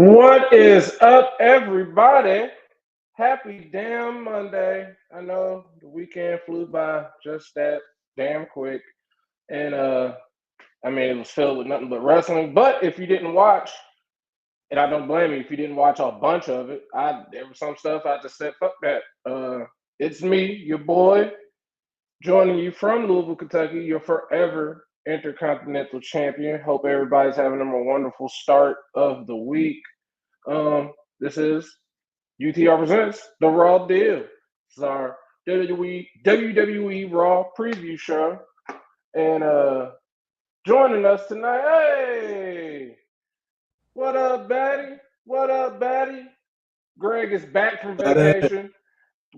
What is up, everybody? Happy damn Monday. I know the weekend flew by just that damn quick. And it was filled with nothing but wrestling. But if you didn't watch, and I don't blame you if you didn't watch a bunch of it, there was some stuff I just said, fuck that. It's me, your boy, joining you from Louisville, Kentucky, your forever intercontinental champion. Hope everybody's having a wonderful start of the week. This is UTR Presents The Raw Deal. This is our WWE Raw preview show. And joining us tonight, hey! What up, Batty? What up, Batty? Greg is back from vacation.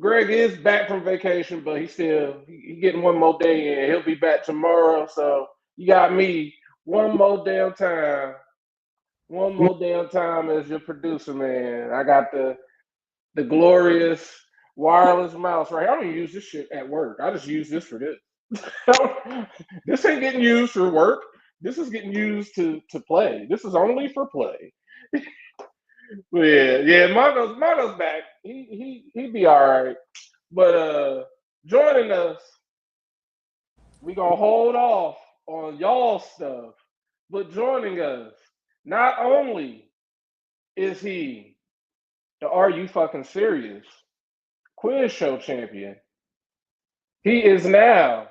Greg is back from vacation, but he's getting one more day in. He'll be back tomorrow. So you got me one more damn time. One more damn time as your producer, man. I got the glorious wireless mouse right here. I don't even use this shit at work. I just use this for this. This ain't getting used for work. This is getting used to play. This is only for play. yeah, Mongo's back. He be all right. But joining us, we gonna hold off on y'all stuff. But joining us, not only is he the Are You Fucking Serious quiz show champion, he is now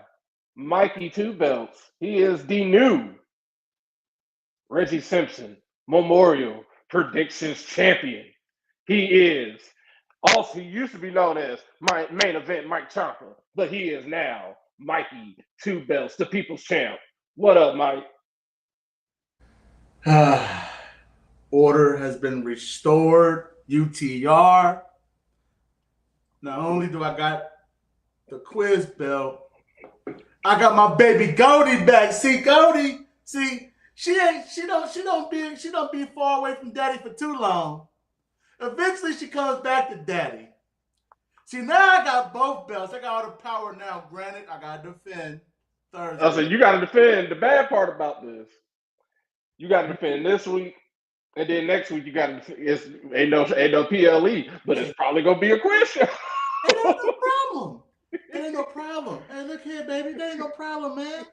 Mikey Two Belts. He is the new Reggie Simpson Memorial Predictions champion. He is also, he used to be known as my main event Mike Chopper, but he is now Mikey Two Belts, the people's champ. What up, Mike? Order has been restored. UTR. Not only do I got the quiz belt, I got my baby Goldie back. See, Goldie, she don't be far away from Daddy for too long. Eventually, she comes back to Daddy. See, now I got both belts. I got all the power now. Granted, I gotta defend Thursday. So you gotta defend. The bad part about this, you gotta defend this week. And then next week you got ain't no PLE, but it's probably gonna be a quiz show. It ain't no problem. It ain't no problem. Hey, look here, baby. There ain't no problem, man.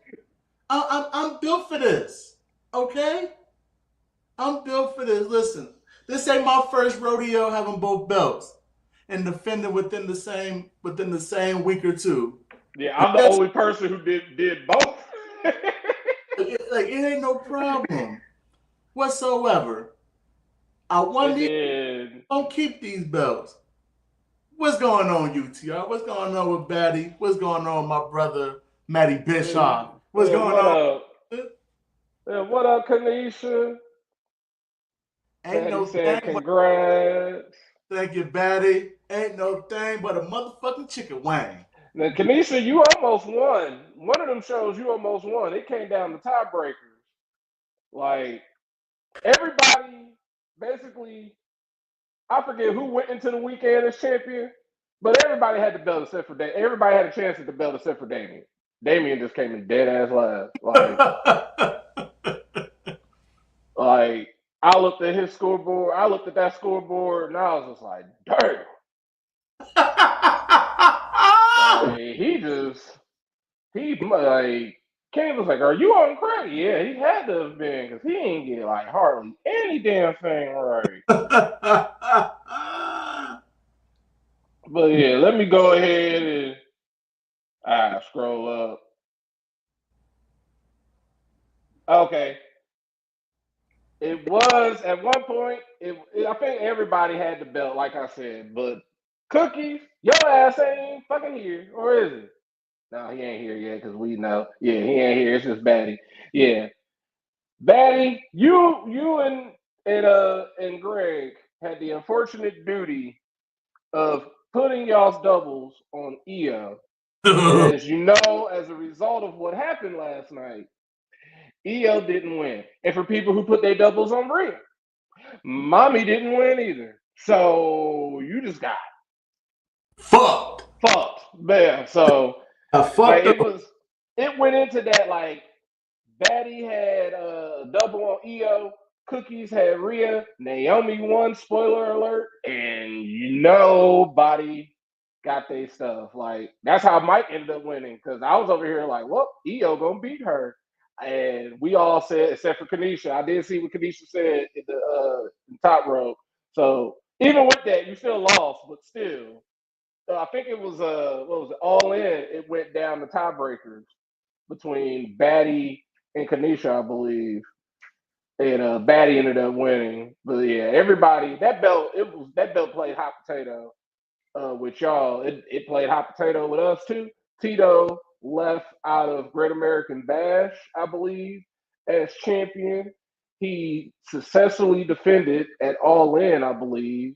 I'm built for this. Okay? I'm built for this. Listen, this ain't my first rodeo having both belts and defending within the same week or two. Yeah, I'm the only person who did both. It ain't no problem whatsoever. I want you don't keep these belts. What's going on, UTR? What's going on with Batty? What's going on with my brother Matty Bischoff? What's going on? What up, Kanisha? Ain't no thing. Congrats. Thank you, Batty. Ain't no thing but a motherfucking chicken wing. Now, Kanisha, you almost won. One of them shows you almost won. It came down to tiebreakers. Like, everybody, basically, I forget who went into the weekend as champion, but everybody had the belt except for Damien. Everybody had a chance at the belt except for Damien. Damien just came in dead ass last. Like, I looked at his scoreboard. I looked at that scoreboard, and I was just like, damn. Ken was like, are you on crack? Yeah, he had to have been, because he ain't get like hardly any damn thing right. But yeah, let me go ahead and scroll up. Okay. It was at one point. I think everybody had the belt, like I said. But Cookies, your ass ain't fucking here, or is it? No, he ain't here yet because we know. Yeah, he ain't here. It's just Batty. Yeah, Batty, you and Greg had the unfortunate duty of putting y'all's doubles on EO. As you know, as a result of what happened last night, EO didn't win. And for people who put their doubles on Rhea, Mommy didn't win either. So you just got fucked. Man, so it went into that like Batty had a double on EO, Cookies had Rhea. Naomi won, spoiler alert. And nobody got their stuff. Like, that's how Mike ended up winning. Because I was over here like, well, Io gonna beat her. And we all said, except for Kanisha, I did see what Kanisha said in the top row. So even with that, you still lost, but still. I think it was what was it? All in. It went down the tiebreakers between Batty and Kanisha, I believe, and Batty ended up winning. But yeah, everybody that belt played hot potato with y'all. It played hot potato with us too. Tito left out of Great American Bash, I believe, as champion. He successfully defended at All In, I believe,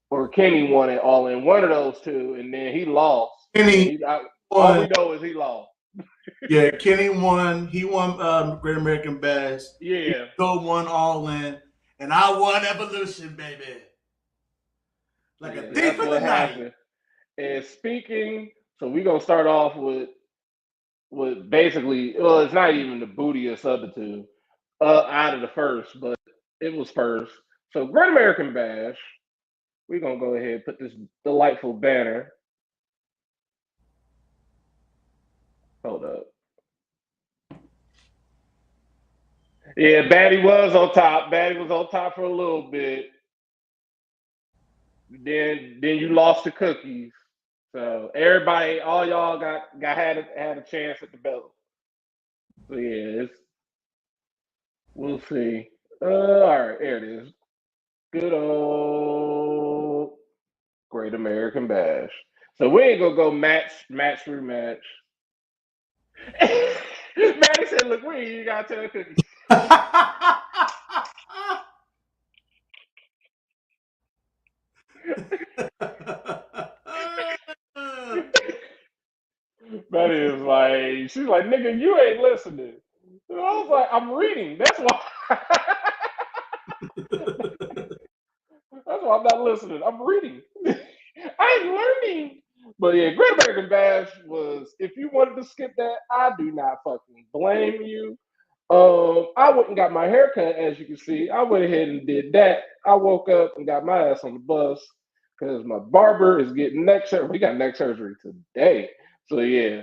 or Kenny won it All In, one of those two, and then he lost. Kenny all we know is he lost. Yeah, Kenny won. He won Great American Bash. Yeah. He won All In, and I won Evolution, baby. Like a thief in the night. And speaking, so we're gonna start off with basically, well, it's not even the bootiest of the two out of the first, but it was first. So Great American Bash, we're gonna go ahead and put this delightful banner. Hold up. Yeah, Batty was on top. Batty was on top for a little bit. Then you lost the Cookies. So everybody, all y'all had a chance at the belt. So yeah, we'll see. All right, there it is. Good old Great American Bash. So we ain't gonna go match through match. Maddie said, "Look, we ain't gotta tell Cookies." Maddie is like, she's like, "Nigga, you ain't listening." And I was like, "I'm reading. That's why." That's why I'm not listening. I'm reading. I'm learning. But yeah, Great American Bash was, if you wanted to skip that, I do not fucking blame you. I went and got my haircut, as you can see. I went ahead and did that. I woke up and got my ass on the bus because my barber is getting neck surgery. We got neck surgery today. So yeah,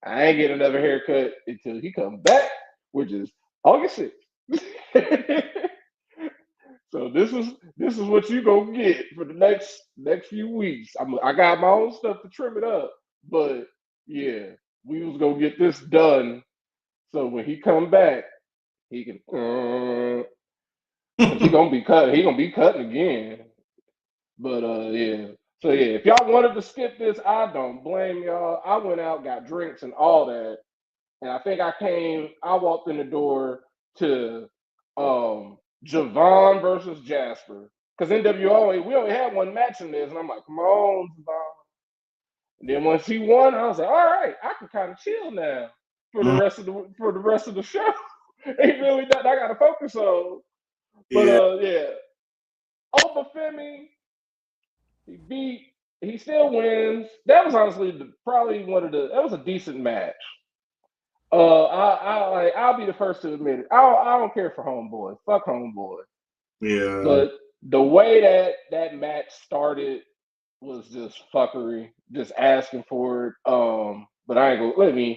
I ain't getting another haircut until he comes back, which is August 6th. So this is what you gonna get for the next few weeks. I got my own stuff to trim it up, but yeah, we was gonna get this done. So when he come back, he can. He gonna be cutting. He gonna be cutting again. But yeah. So yeah, if y'all wanted to skip this, I don't blame y'all. I went out, got drinks and all that, and I think I walked in the door to Javon versus Jasper. Because NWO, we only had one match in this, and I'm like, come on, Javon. And then once he won, I was like, all right, I can kind of chill now for the rest of the show. Ain't really nothing I gotta focus on. But yeah. Obafemi, he still wins. That was honestly that was a decent match. I'll be the first to admit it. I don't care for Homeboy. Fuck Homeboy. Yeah. But the way that match started was just fuckery, just asking for it. But I ain't gonna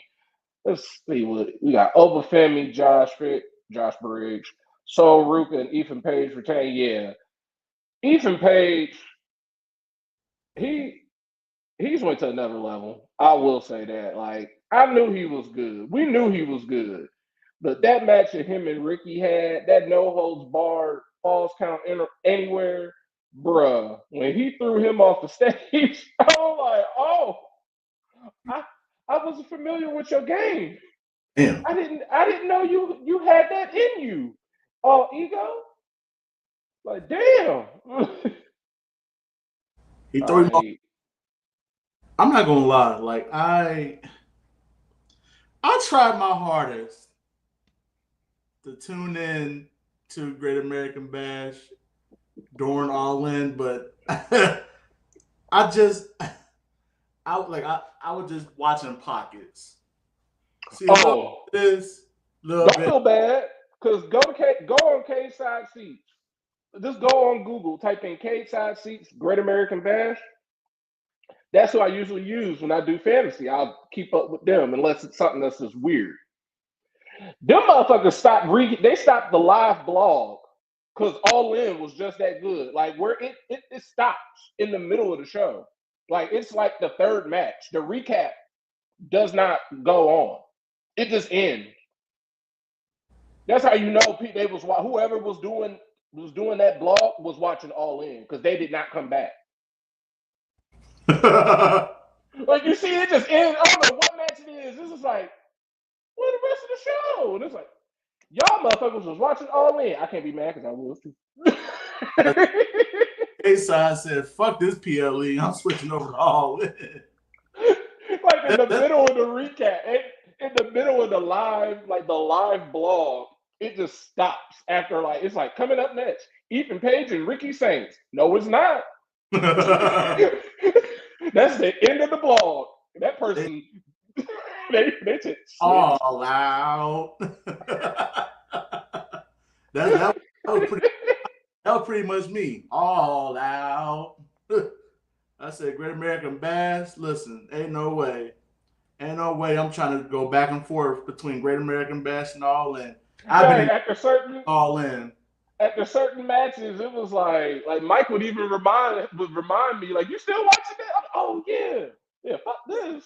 let's see what we got. Obafemi, Josh Briggs, Sol Ruka, and Ethan Page retain. Yeah, Ethan Page, he's went to another level. I will say that. Like, I knew he was good. We knew he was good. But that match that him and Ricky had, that no holds barred, falls count anywhere, bruh. When he threw him off the stage, I was like, oh, I wasn't familiar with your game. Damn. I didn't know you had that in you. Oh, ego? Like, damn. He threw him off. I'm not gonna lie, like I tried my hardest to tune in to Great American Bash during All In, but I was just watching pockets. See, don't feel bad. Because go on cage side seats. Just go on Google, type in cage side seats, Great American Bash. That's who I usually use when I do fantasy. I'll keep up with them unless it's something that's just weird. Them motherfuckers they stopped the live blog because All In was just that good. Like where it stops in the middle of the show. Like it's like the third match. The recap does not go on. It just ends. That's how you know they was whoever was doing that blog was watching All In because they did not come back. Like you see, it just ends. I don't know what match it is. This is like, what the rest of the show? And it's like, y'all motherfuckers was watching All In. I can't be mad because I was too. A-side said, fuck this PLE. I'm switching over to All In. Like in the middle of the recap, in the middle of the live blog, it just stops after it's like coming up next. Ethan Page and Ricky Saints. No, it's not. That's the end of the blog. That person, they just all out. that was pretty much me. All out. I said, Great American Bash. Listen, ain't no way I'm trying to go back and forth between Great American Bash and All In. After certain All In. After certain matches, it was like Mike would even remind me, like, you still watching that? Oh yeah, fuck this.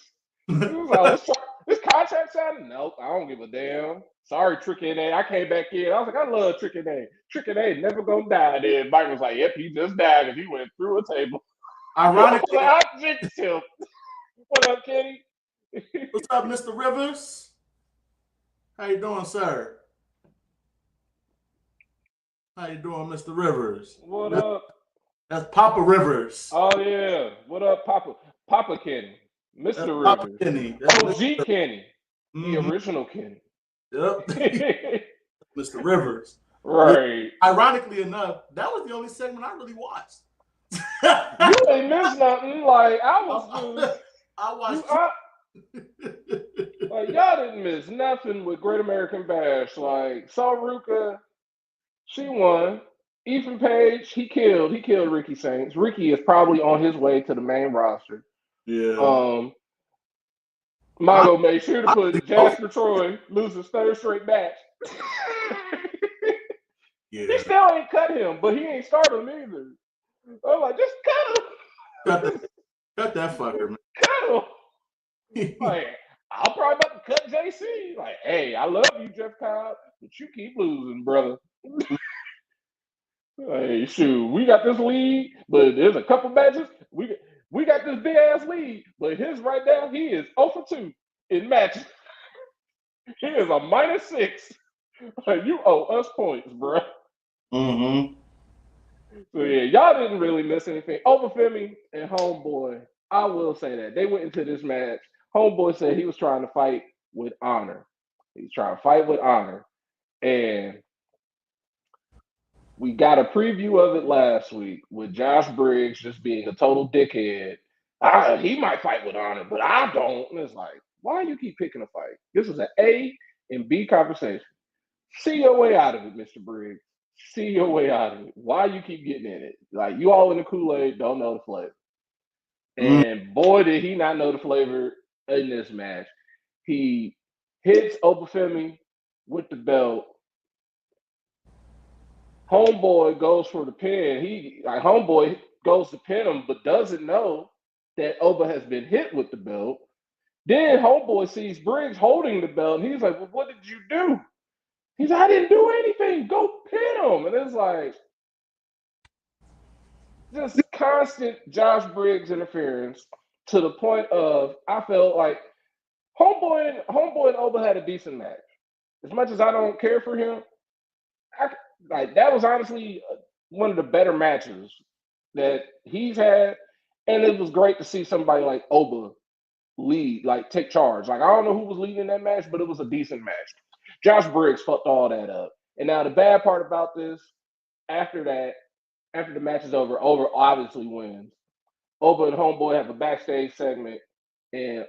It was like, let's try this contract signing. Nope, I don't give a damn. Sorry, Tricky A. I came back in. I was like, I love Tricky A. Tricky A never gonna die. Then Mike was like, yep, he just died because he went through a table. Ironically, I jinxed him. What up, Kenny? What's up, Mr. Rivers? How you doing, sir? How you doing, Mr. Rivers? What up? That's Papa Rivers. Oh yeah. What up, Papa? Papa Kenny. Mr. Rivers. Papa Kenny. OG Kenny. The original Kenny. Yep. Mr. Rivers. Right. Yeah. Ironically enough, that was the only segment I really watched. You ain't missed nothing. Like I watched. Like y'all didn't miss nothing with Great American Bash. Like Ruka, she won. Ethan Page, he killed Ricky Saints. Ricky is probably on his way to the main roster. Yeah. Mongo made sure to put Jasper Troy lose his third straight match. Yeah. He still ain't cut him, but he ain't started him either. I'm like, just cut him. Cut that fucker, man. Cut him. Like, I'll probably about to cut JC. Like, hey, I love you, Jeff Cobb, but you keep losing, brother. Hey, shoot, we got this lead, but there's a couple matches. We got this big ass lead, but his right now, he is 0 for 2 in matches. He is a -6. Like, you owe us points, bro. Mm-hmm. So yeah, y'all didn't really miss anything. Obafemi and Homeboy, I will say that they went into this match. Homeboy said he was trying to fight with honor. He's trying to fight with honor, and we got a preview of it last week with Josh Briggs just being a total dickhead. He might fight with honor, but I don't. And it's like, why you keep picking a fight? This is an A and B conversation. See your way out of it, Mr. Briggs. See your way out of it. Why you keep getting in it? Like, you all in the Kool-Aid, don't know the flavor. And boy, did he not know the flavor in this match. He hits Obafemi with the belt. Homeboy goes for the pin. Homeboy goes to pin him, but doesn't know that Oba has been hit with the belt. Then Homeboy sees Briggs holding the belt, and he's like, well, what did you do? He's like, I didn't do anything. Go pin him. And it's like, just constant Josh Briggs interference to the point of, I felt like Homeboy and Oba had a decent match. As much as I don't care for him, that was honestly one of the better matches that he's had. And it was great to see somebody like Oba lead, take charge. Like, I don't know who was leading that match, but it was a decent match. Josh Briggs fucked all that up. And now the bad part about this, after the match is over, obviously wins. Oba and Homeboy have a backstage segment, and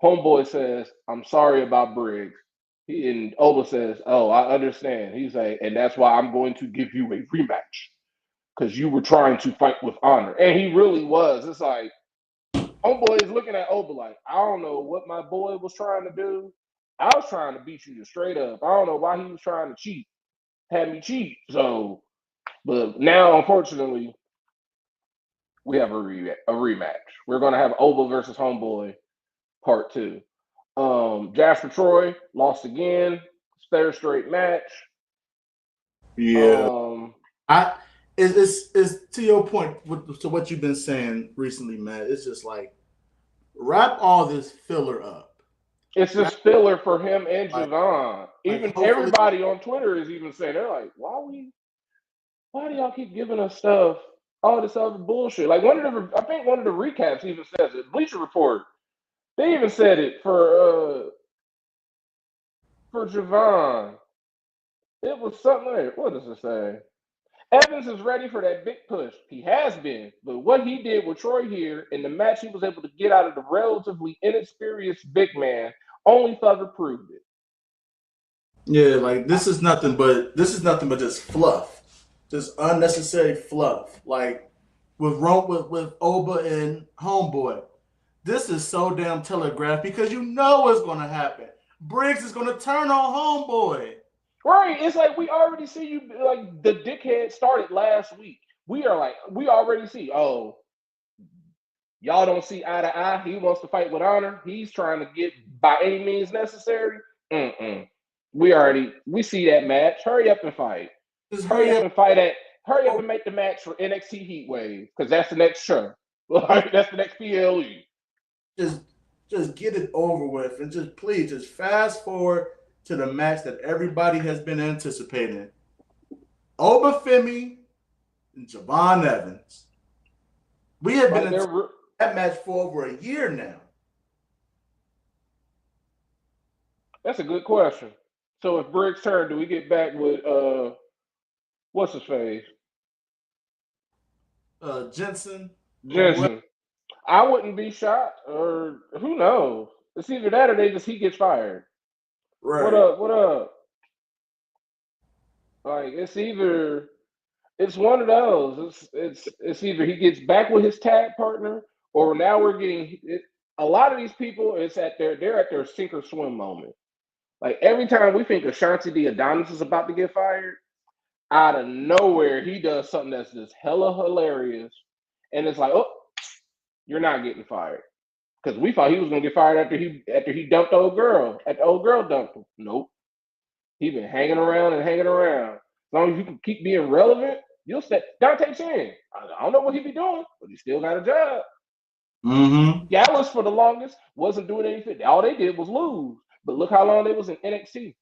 Homeboy says, I'm sorry about Briggs. And Oba says, "Oh, I understand." He's like, "And that's why I'm going to give you a rematch because you were trying to fight with honor." And he really was. It's like homeboy is looking at Oba like, "I don't know what my boy was trying to do. I was trying to beat you straight up. I don't know why he was trying to cheat, had me cheat." So, but now, unfortunately, we have a rematch. We're gonna have Oba versus Homeboy Part Two. Jasper Troy lost again. Third straight match. Yeah, Um, I it's to your point to what you've been saying recently, man. It's just like wrap all this filler up. it's Wrap just filler for him and like Javon. like Even hopefully everybody on Twitter is even saying they're like, why do y'all keep giving us stuff, all this other bullshit? Like I think one of the recaps even says it. Bleacher Report, they even said it for Javon. It was something like, what does it say? Evans is ready for that big push. He has been, but what he did with Troy here in the match he was able to get out of the relatively inexperienced big man only further proved it. yeah, like this is nothing but just fluff. Just unnecessary fluff. Like with Oba and Homeboy. This is so damn telegraphed because you know what's gonna happen. Briggs is gonna turn on Homeboy. Right. It's like we already see you like the dickhead started last week. We are like, we already see, oh, y'all don't see eye to eye. He wants to fight with honor. He's trying to get by any means necessary. Mm-mm. We see that match. Hurry up and fight. Just Hurry hurry up up. and fight at hurry up Oh, and make the match for NXT Heat Wave because that's the next show. oh, Like that's the next PLE. just just get it over with and just please just fast forward to the match that everybody has been anticipating. Obafemi and Javon Evans. We have been Like in they're that match for over a year now. that's a good question. So if Briggs turn, do we get back with what's his face? Jensen or whoever. Jensen. I wouldn't be shocked, or who knows? It's either that or they just he gets fired. What Right. up? What up? Like it's one of those. It's either he gets back with his tag partner, or now we're getting it, a lot of these people. It's at they're at their sink or swim moment. Like every time we think Ashanti the Adonis is about to get fired, out of nowhere he does something that's just hella hilarious, and it's like, oh, you're not getting fired. Because we thought he was gonna get fired after he dumped the old girl. After the old girl dumped him. Nope. He been hanging around and hanging around. As long as you can keep being relevant, you'll stay. Dante Chen. I don't know what he be doing, but he still got a job. Mm-hmm. Gallus for the longest wasn't doing anything. All they did was lose. But look how long they was in NXT.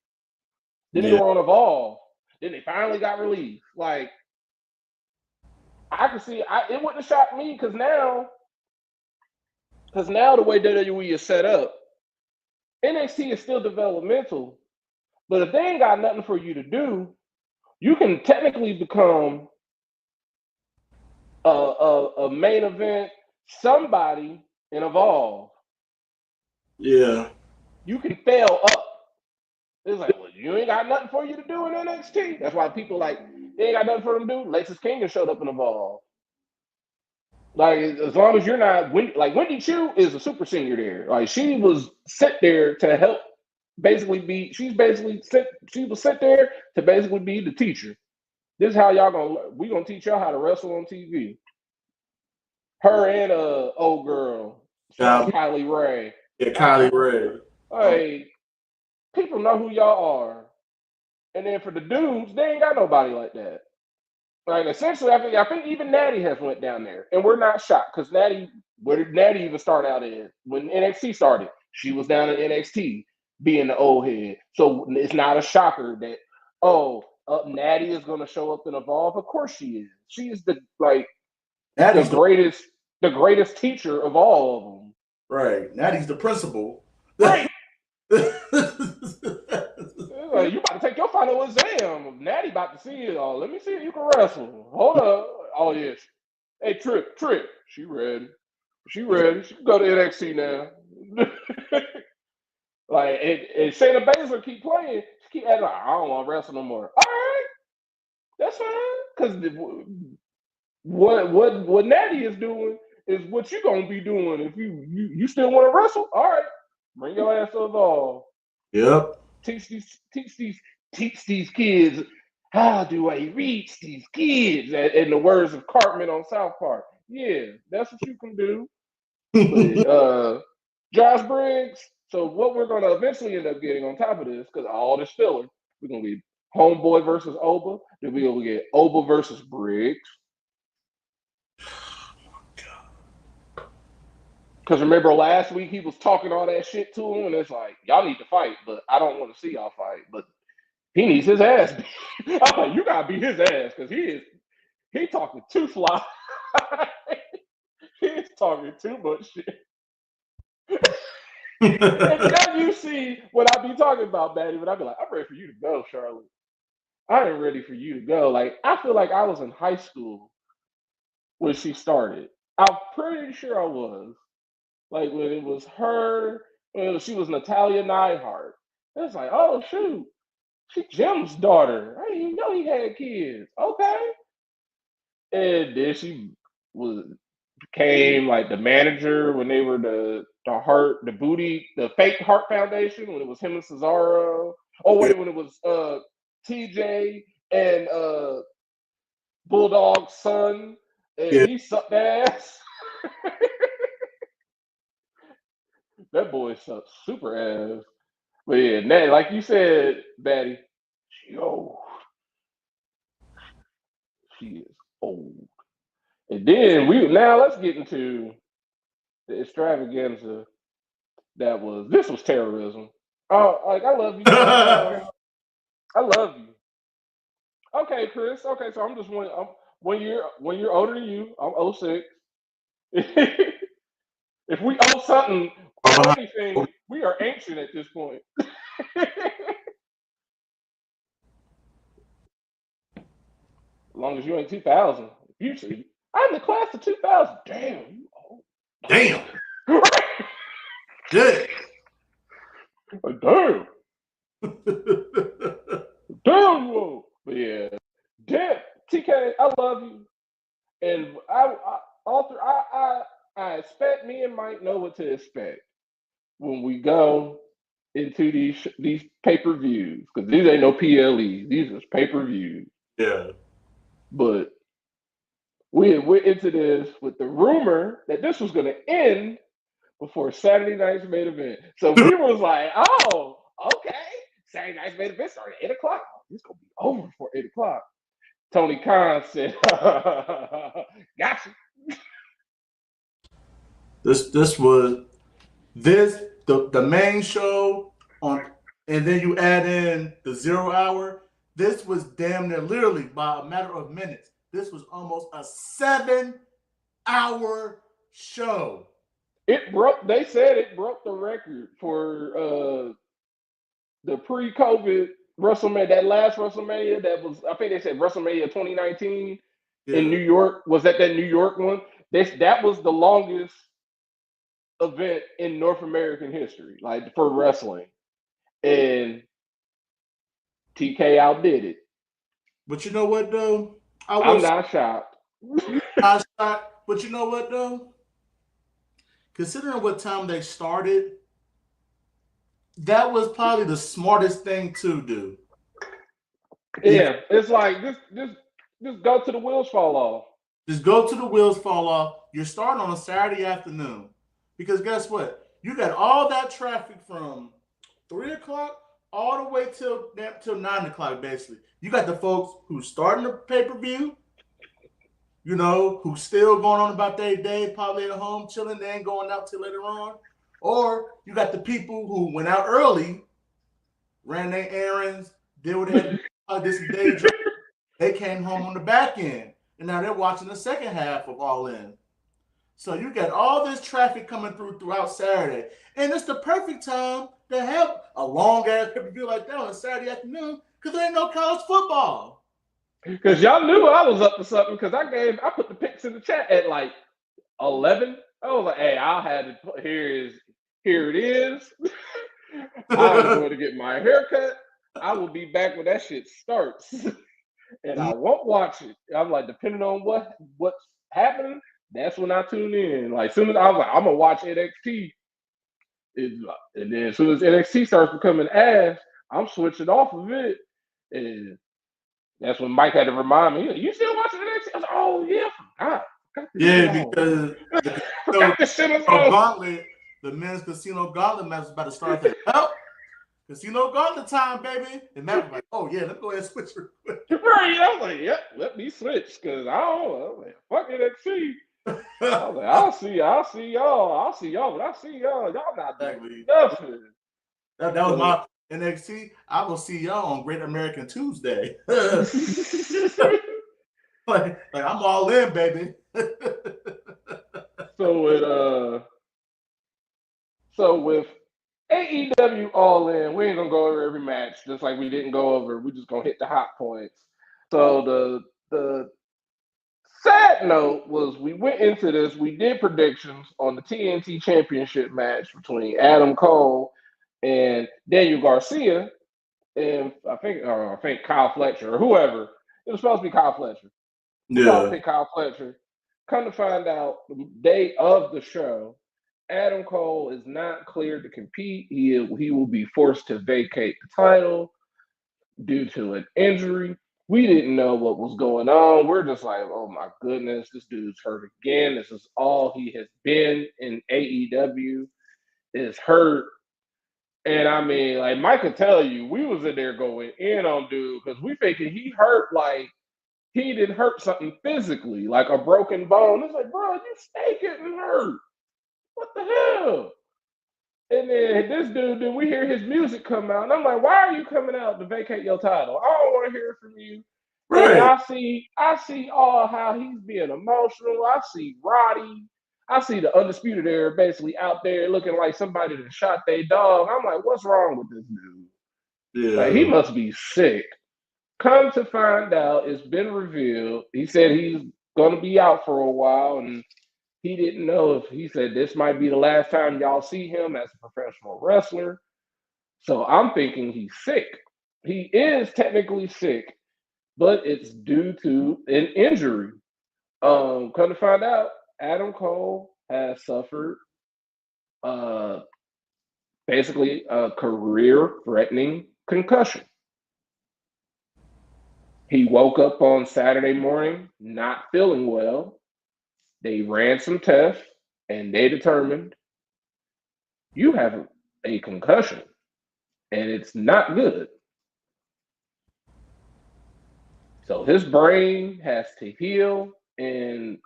Then they Yeah. were on Evolve. Then they finally got released. Like I can see, it wouldn't have shocked me because now the way WWE is set up, NXT is still developmental. But if they ain't got nothing for you to do, you can technically become a main event somebody in Evolve. Yeah. You can fail up. It's like, well, you ain't got nothing for you to do in NXT. That's why people like they ain't got nothing for them to do. Lexus King showed up in Evolve. Like as long as you're not like Wendy Chu is a super senior there. Like she was sent there to help basically be she was sent there to basically be the teacher. This is how y'all we gonna teach y'all how to wrestle on TV. Her and old girl, Yeah. Kylie Ray. Yeah. Kylie Ray. Hey, people know who y'all are. And then for the dudes, they ain't got nobody like that. Like essentially, I think even Natty has went down there, and we're not shocked because Natty, where did Natty even start out in? When NXT started, she was down in NXT being the old head. So it's not a shocker that Natty is going to show up and evolve. Of course she is. She is the Natty's the greatest, the greatest teacher of all of them. right. Natty's the principal. Right. Like, you about to take your final exam. Natty about to see it all. Let me see if you can wrestle. Hold up. Oh yes. Hey Trip. She ready. She ready. She can go to NXT now. Like, and Shayna Baszler keep playing. She keep acting like, I don't want to wrestle no more. All right, that's fine. Because what Natty is doing is what you gonna be doing if you still want to wrestle. All right, bring your ass to Evolve. Yep. Teach these kids how do I reach these kids. In the words of Cartman on South Park. Yeah, that's what you can do. But Josh Briggs. So what we're gonna eventually end up getting on top of this, because all this filler, we're gonna be Homeboy versus Oba. Then we're gonna get Oba versus Briggs. Because remember last week he was talking all that shit to him, and it's like, y'all need to fight, but I don't want to see y'all fight. But he needs his ass beat. I'm like, you gotta beat his ass because he talking too fly. He's talking too much shit. And now you see what I be talking about, Maddie, but I be like, I'm ready for you to go, Charlotte. I am ready for you to go. Like, I feel like I was in high school when she started. I'm pretty sure I was. Like, when it was her, she was Natalia Neidhart. It's like, oh, shoot. She Jim's daughter. I didn't even know he had kids. Okay. And then she became like the manager when they were the fake Heart Foundation, when it was him and Cesaro. Oh wait, when it was TJ and Bulldog's son, and he sucked ass. That boy sucked super ass. But yeah, Nat, like you said, Batty, she old. She is old. And then let's get into the extravaganza this was terrorism. Oh, like I love you. I love you. Okay, Chris. Okay, so I'm just one year older than you. I'm 06. If we owe something or anything, we are ancient at this point. As long as you ain't 2000. You see, I'm the class of 2000. Damn, you old. Damn. Good. Damn. Damn, you old. But yeah, damn, TK, I love you, and I expect me and Mike know what to expect when we go into these pay-per-views, because these ain't no PLEs. These are pay-per-views. Yeah. But we went into this with the rumor that this was going to end before Saturday night's main event. So we was like, oh, okay. Saturday night's main event started at 8 o'clock. It's going to be over before 8 o'clock. Tony Khan said, gotcha. This was the main show on, and then you add in the 0 hour. This was damn near literally by a matter of minutes. This was almost a 7-hour show. They said it broke the record for the pre-COVID WrestleMania, that last WrestleMania that was, I think they said WrestleMania 2019 in New York. Was that New York one? That was the longest event in North American history, like for wrestling. And TK outdid it. But you know what, though? I'm not shocked. Not shocked. But you know what, though? Considering what time they started, that was probably the smartest thing to do. Yeah, it's like just go to the wheels fall off. Just go to the wheels fall off. You're starting on a Saturday afternoon. Because guess what? You got all that traffic from 3 o'clock all the way till 9 o'clock, basically. You got the folks who's starting the pay-per-view, you know, who's still going on about their day, probably at home chilling, they ain't going out till later on. Or you got the people who went out early, ran their errands, did what they had this day job. They came home on the back end, and now they're watching the second half of All In. So you got all this traffic coming throughout Saturday, and it's the perfect time to have a long-ass pay-per-view like that on a Saturday afternoon because there ain't no college football. Because y'all knew I was up to something because I put the picks in the chat at like 11. I was like, hey, I'll have it. Here it is. I'm going to get my hair cut. I will be back when that shit starts. And I won't watch it. I'm like, depending on what's happening, that's when I tune in. Like, soon as I was like, I'm gonna watch NXT, and then as soon as NXT starts becoming ass, I'm switching off of it. And that's when Mike had to remind me, you still watching NXT? I was like, oh yeah, I forgot because forgot this shit was on. Gauntlet, the men's Casino Gauntlet match is about to start. Help! Casino Gauntlet time, baby. And Matt was like, oh yeah, let's go ahead and switch real quick. Right. I was like, yep, let me switch. Cause I don't know. I was like, fuck NXT. I was like, I'll see y'all, but I see y'all not doing nothing. That was my NXT. I will see y'all on Great American Tuesday. like I'm all in, baby. So with AEW All In, we ain't gonna go over every match, just like we didn't go over. We just gonna hit the hot points. So the sad note was we went into this, we did predictions on the TNT Championship match between Adam Cole and Daniel Garcia, and I think Kyle Fletcher or whoever. It was supposed to be Kyle Fletcher. We all picked Kyle Fletcher. Come to find out, the day of the show, Adam Cole is not cleared to compete. He will be forced to vacate the title due to an injury. We didn't know what was going on. We're just like, oh my goodness, this dude's hurt again. This is all he has been in AEW, is hurt. And I mean, like Mike could tell you, we was in there going in on dude because we thinking he hurt like he didn't hurt something physically, like a broken bone. It's like, bro, you stay getting hurt. What the hell? And then this dude, then we hear his music come out, and I'm like, why are you coming out to vacate your title? I don't want to hear from you. Right. And I see all how he's being emotional. I see Roddy. I see the Undisputed Era basically out there looking like somebody that shot their dog. I'm like, what's wrong with this dude? Yeah. Like, he must be sick. Come to find out, it's been revealed. He said he's going to be out for a while, and he didn't know if he said this might be the last time y'all see him as a professional wrestler. So I'm thinking he's sick. He is technically sick, but it's due to an injury. Come to find out, Adam Cole has suffered basically a career-threatening concussion. He woke up on Saturday morning not feeling well. They ran some tests, and they determined you have a concussion, and it's not good. So his brain has to heal, and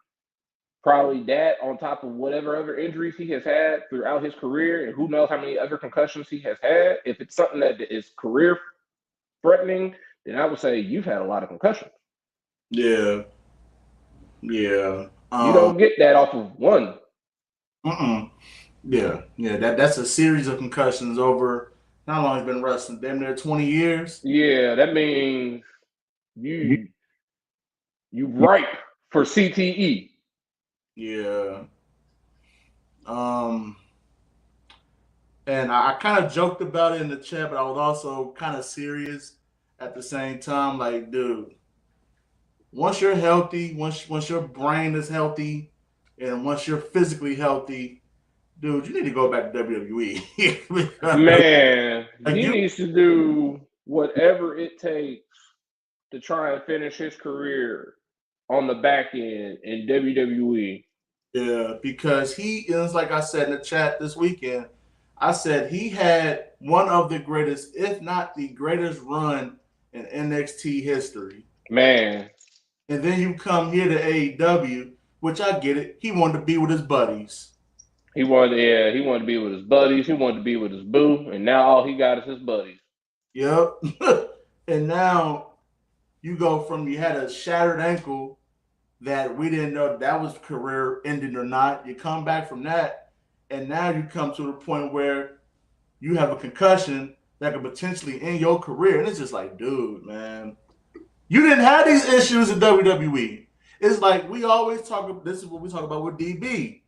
probably that on top of whatever other injuries he has had throughout his career, and who knows how many other concussions he has had. If it's something that is career-threatening, then I would say you've had a lot of concussions. Yeah. You don't get that off of one. Yeah. That's a series of concussions over how long he's been wrestling? Damn near 20 years. Yeah, that means you ripe for CTE. Yeah. And I kind of joked about it in the chat, but I was also kind of serious at the same time. Like, dude, once you're healthy, once your brain is healthy, and once you're physically healthy, dude, you need to go back to WWE. Man, he needs to do whatever it takes to try and finish his career on the back end in WWE. Yeah, because he is, like I said in the chat this weekend, I said he had one of the greatest, if not the greatest run in NXT history. Man. And then you come here to AEW, which I get it. He wanted to be with his buddies. He wanted to be with his buddies. He wanted to be with his boo, and now all he got is his buddies. Yep. And now you go from you had a shattered ankle that we didn't know if that was career ending or not. You come back from that, and now you come to the point where you have a concussion that could potentially end your career. And it's just like, dude, man, you didn't have these issues in WWE. It's like we always talk about, this is what we talk about with DB,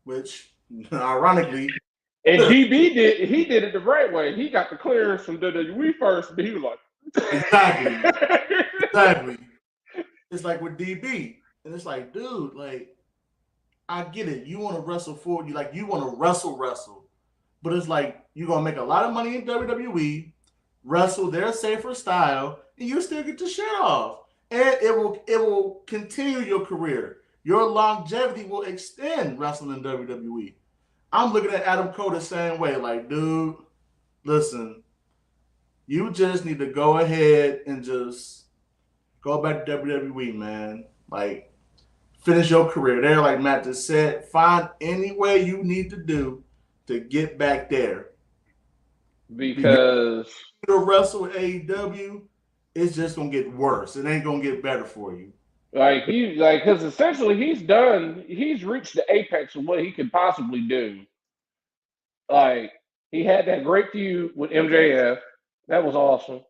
which ironically, And DB did it the right way. He got the clearance from WWE first, but he was like, exactly. It's like with DB, and it's like, dude, like, I get it. You want to wrestle for you, like you want to wrestle, but it's like you're gonna make a lot of money in WWE, wrestle their safer style, and you still get your shit off, and it will continue your career. Your longevity will extend wrestling in WWE. I'm looking at Adam Cole the same way, like, dude, listen, you just need to go ahead and just go back to WWE, man. Like, finish your career there, like Matt just said. Find any way you need to do to get back there. because To wrestle with AEW, it's just gonna get worse. It ain't gonna get better for you. because essentially he's reached the apex of what he could possibly do. Like, he had that great feud with MJF. That was awesome.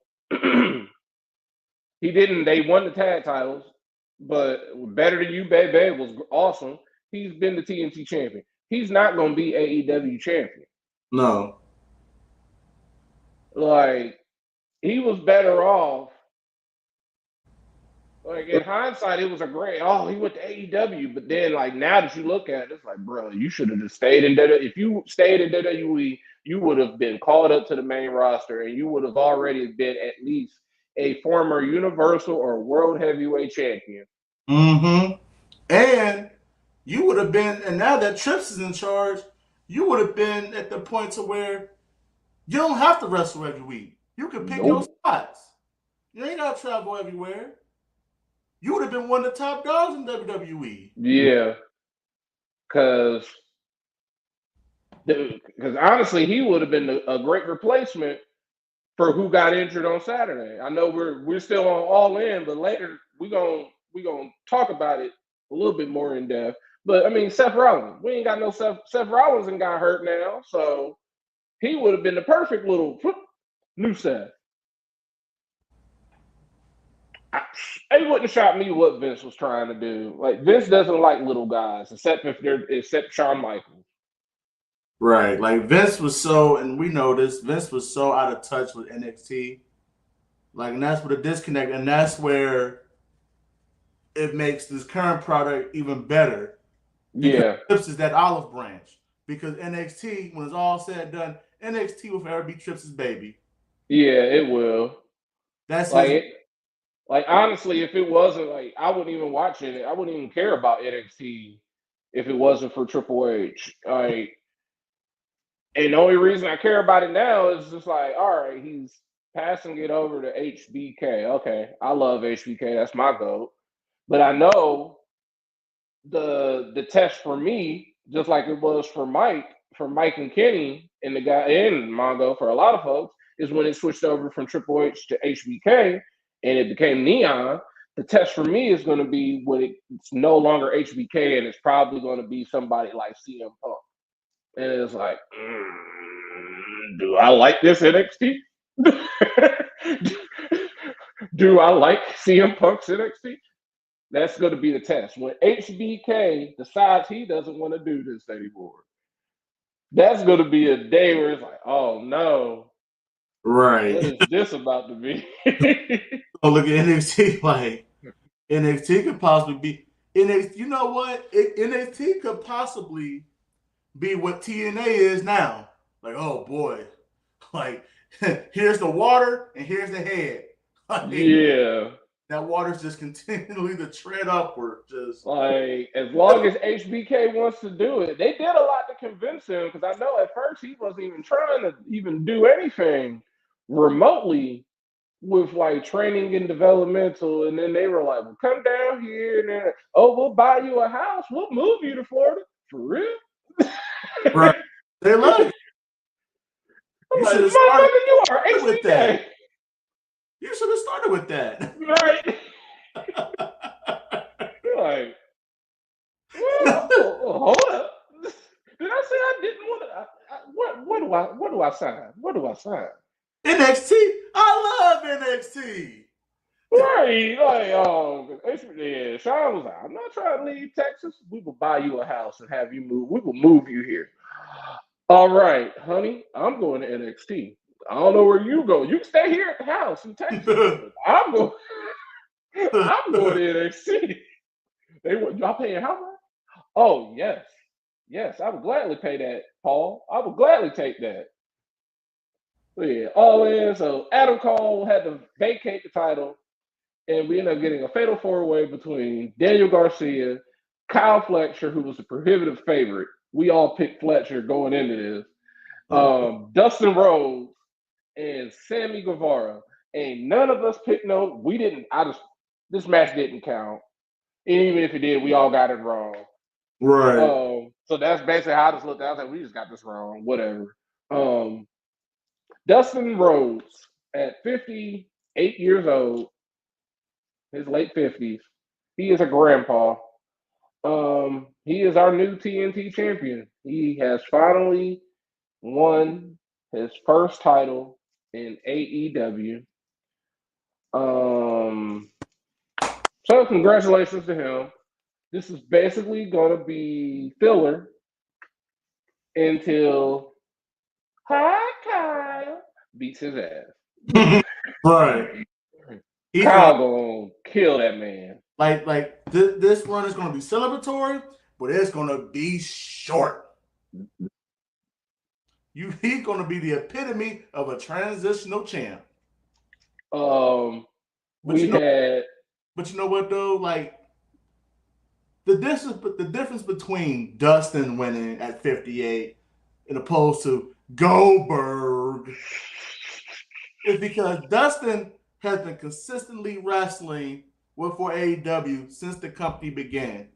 They won the tag titles, but Better Than You, Baby was awesome. He's been the TNT champion. He's not going to be AEW champion. No. Like, he was better off. Like, in hindsight, it was he went to AEW. But then, like, now that you look at it, it's like, bro, you should have just stayed in WWE. If you stayed in WWE, you would have been called up to the main roster, and you would have already been at least a former Universal or World Heavyweight Champion. Mm-hmm. And you would have been, and now that Trips is in charge, you would have been at the point to where you don't have to wrestle every week. You can pick your spots. You ain't got to travel everywhere. You would have been one of the top dogs in WWE. Yeah, because honestly, he would have been a great replacement for who got injured on Saturday. I know we're still on All In, but later we're gonna talk about it a little bit more in depth. But I mean, Seth Rollins, we ain't got no Seth Rollins and got hurt now, so he would have been the perfect little new Seth. It wouldn't shock me what Vince was trying to do. Like, Vince doesn't like little guys, except Shawn Michaels. Right. Like, Vince was so, and we know this, Vince was so out of touch with NXT. Like, and that's where the disconnect, and that's where it makes this current product even better. Yeah. Trips is that olive branch. Because NXT, when it's all said and done, NXT will forever be Trips' baby. Yeah, it will. That's like honestly, if it wasn't, like, I wouldn't even watch it. I wouldn't even care about NXT if it wasn't for Triple H. Like, and the only reason I care about it now is just like, all right, he's passing it over to HBK. Okay, I love HBK. That's my goat. But I know the test for me, just like it was for Mike and Kenny and the guy in Mongo for a lot of folks, is when it switched over from Triple H to HBK and it became Neon. The test for me is going to be when it's no longer HBK and it's probably going to be somebody like CM Punk. And it's like, do I like this NXT? Do I like CM Punk's NXT? That's going to be the test. When HBK decides he doesn't want to do this anymore, that's going to be a day where it's like, oh no. right. What is this about to be? Oh, look at NXT. Like, NXT could possibly be NXT. You know what? NXT could possibly be what TNA is now. Like, oh boy, like, here's the water and here's the head. Like, yeah, that water's just continually to tread upward. Just like, as long as HBK wants to do it, they did a lot to convince him, because I know at first he wasn't even trying to even do anything remotely with like training and developmental, and then they were like, well, come down here, and then, oh, we'll buy you a house, we'll move you to Florida. For real? right. They love it. You should have started you are HBK. With that. You should have started with that. Right. You're like, well, hold up. Did I say I didn't want to? What do I sign? What do I sign? NXT. I love NXT. Right, like, yeah. Sean was like, I'm not trying to leave Texas. We will buy you a house and have you move. We will move you here. All right, honey, I'm going to NXT. I don't know where you go. You can stay here at the house in Texas. But I'm going. I'm going to NXT. Y'all paying how much? Oh yes, yes. I would gladly pay that, Paul. I would gladly take that. So yeah, all in. So Adam Cole had to vacate the title, and we ended up getting a fatal four-way between Daniel Garcia, Kyle Fletcher, who was a prohibitive favorite. We all picked Fletcher going into this. Dustin Rhodes and Sammy Guevara. And none of us picked no. We didn't. This match didn't count. And even if it did, we all got it wrong. Right. So that's basically how I just looked at it. I was like, we just got this wrong. Whatever. Dustin Rhodes at 58 years old, his late 50s. He is a grandpa. He is our new TNT champion. He has finally won his first title in AEW. So congratulations to him. This is basically going to be filler until Hi Kyle beats his ass. Right. Kyle gonna kill that man. Like this run is gonna be celebratory, but it's gonna be short. He's gonna be the epitome of a transitional champ. But But you know what though? Like the difference between Dustin winning at 58 and opposed to Goldberg is because Dustin has been consistently wrestling for AEW since the company began.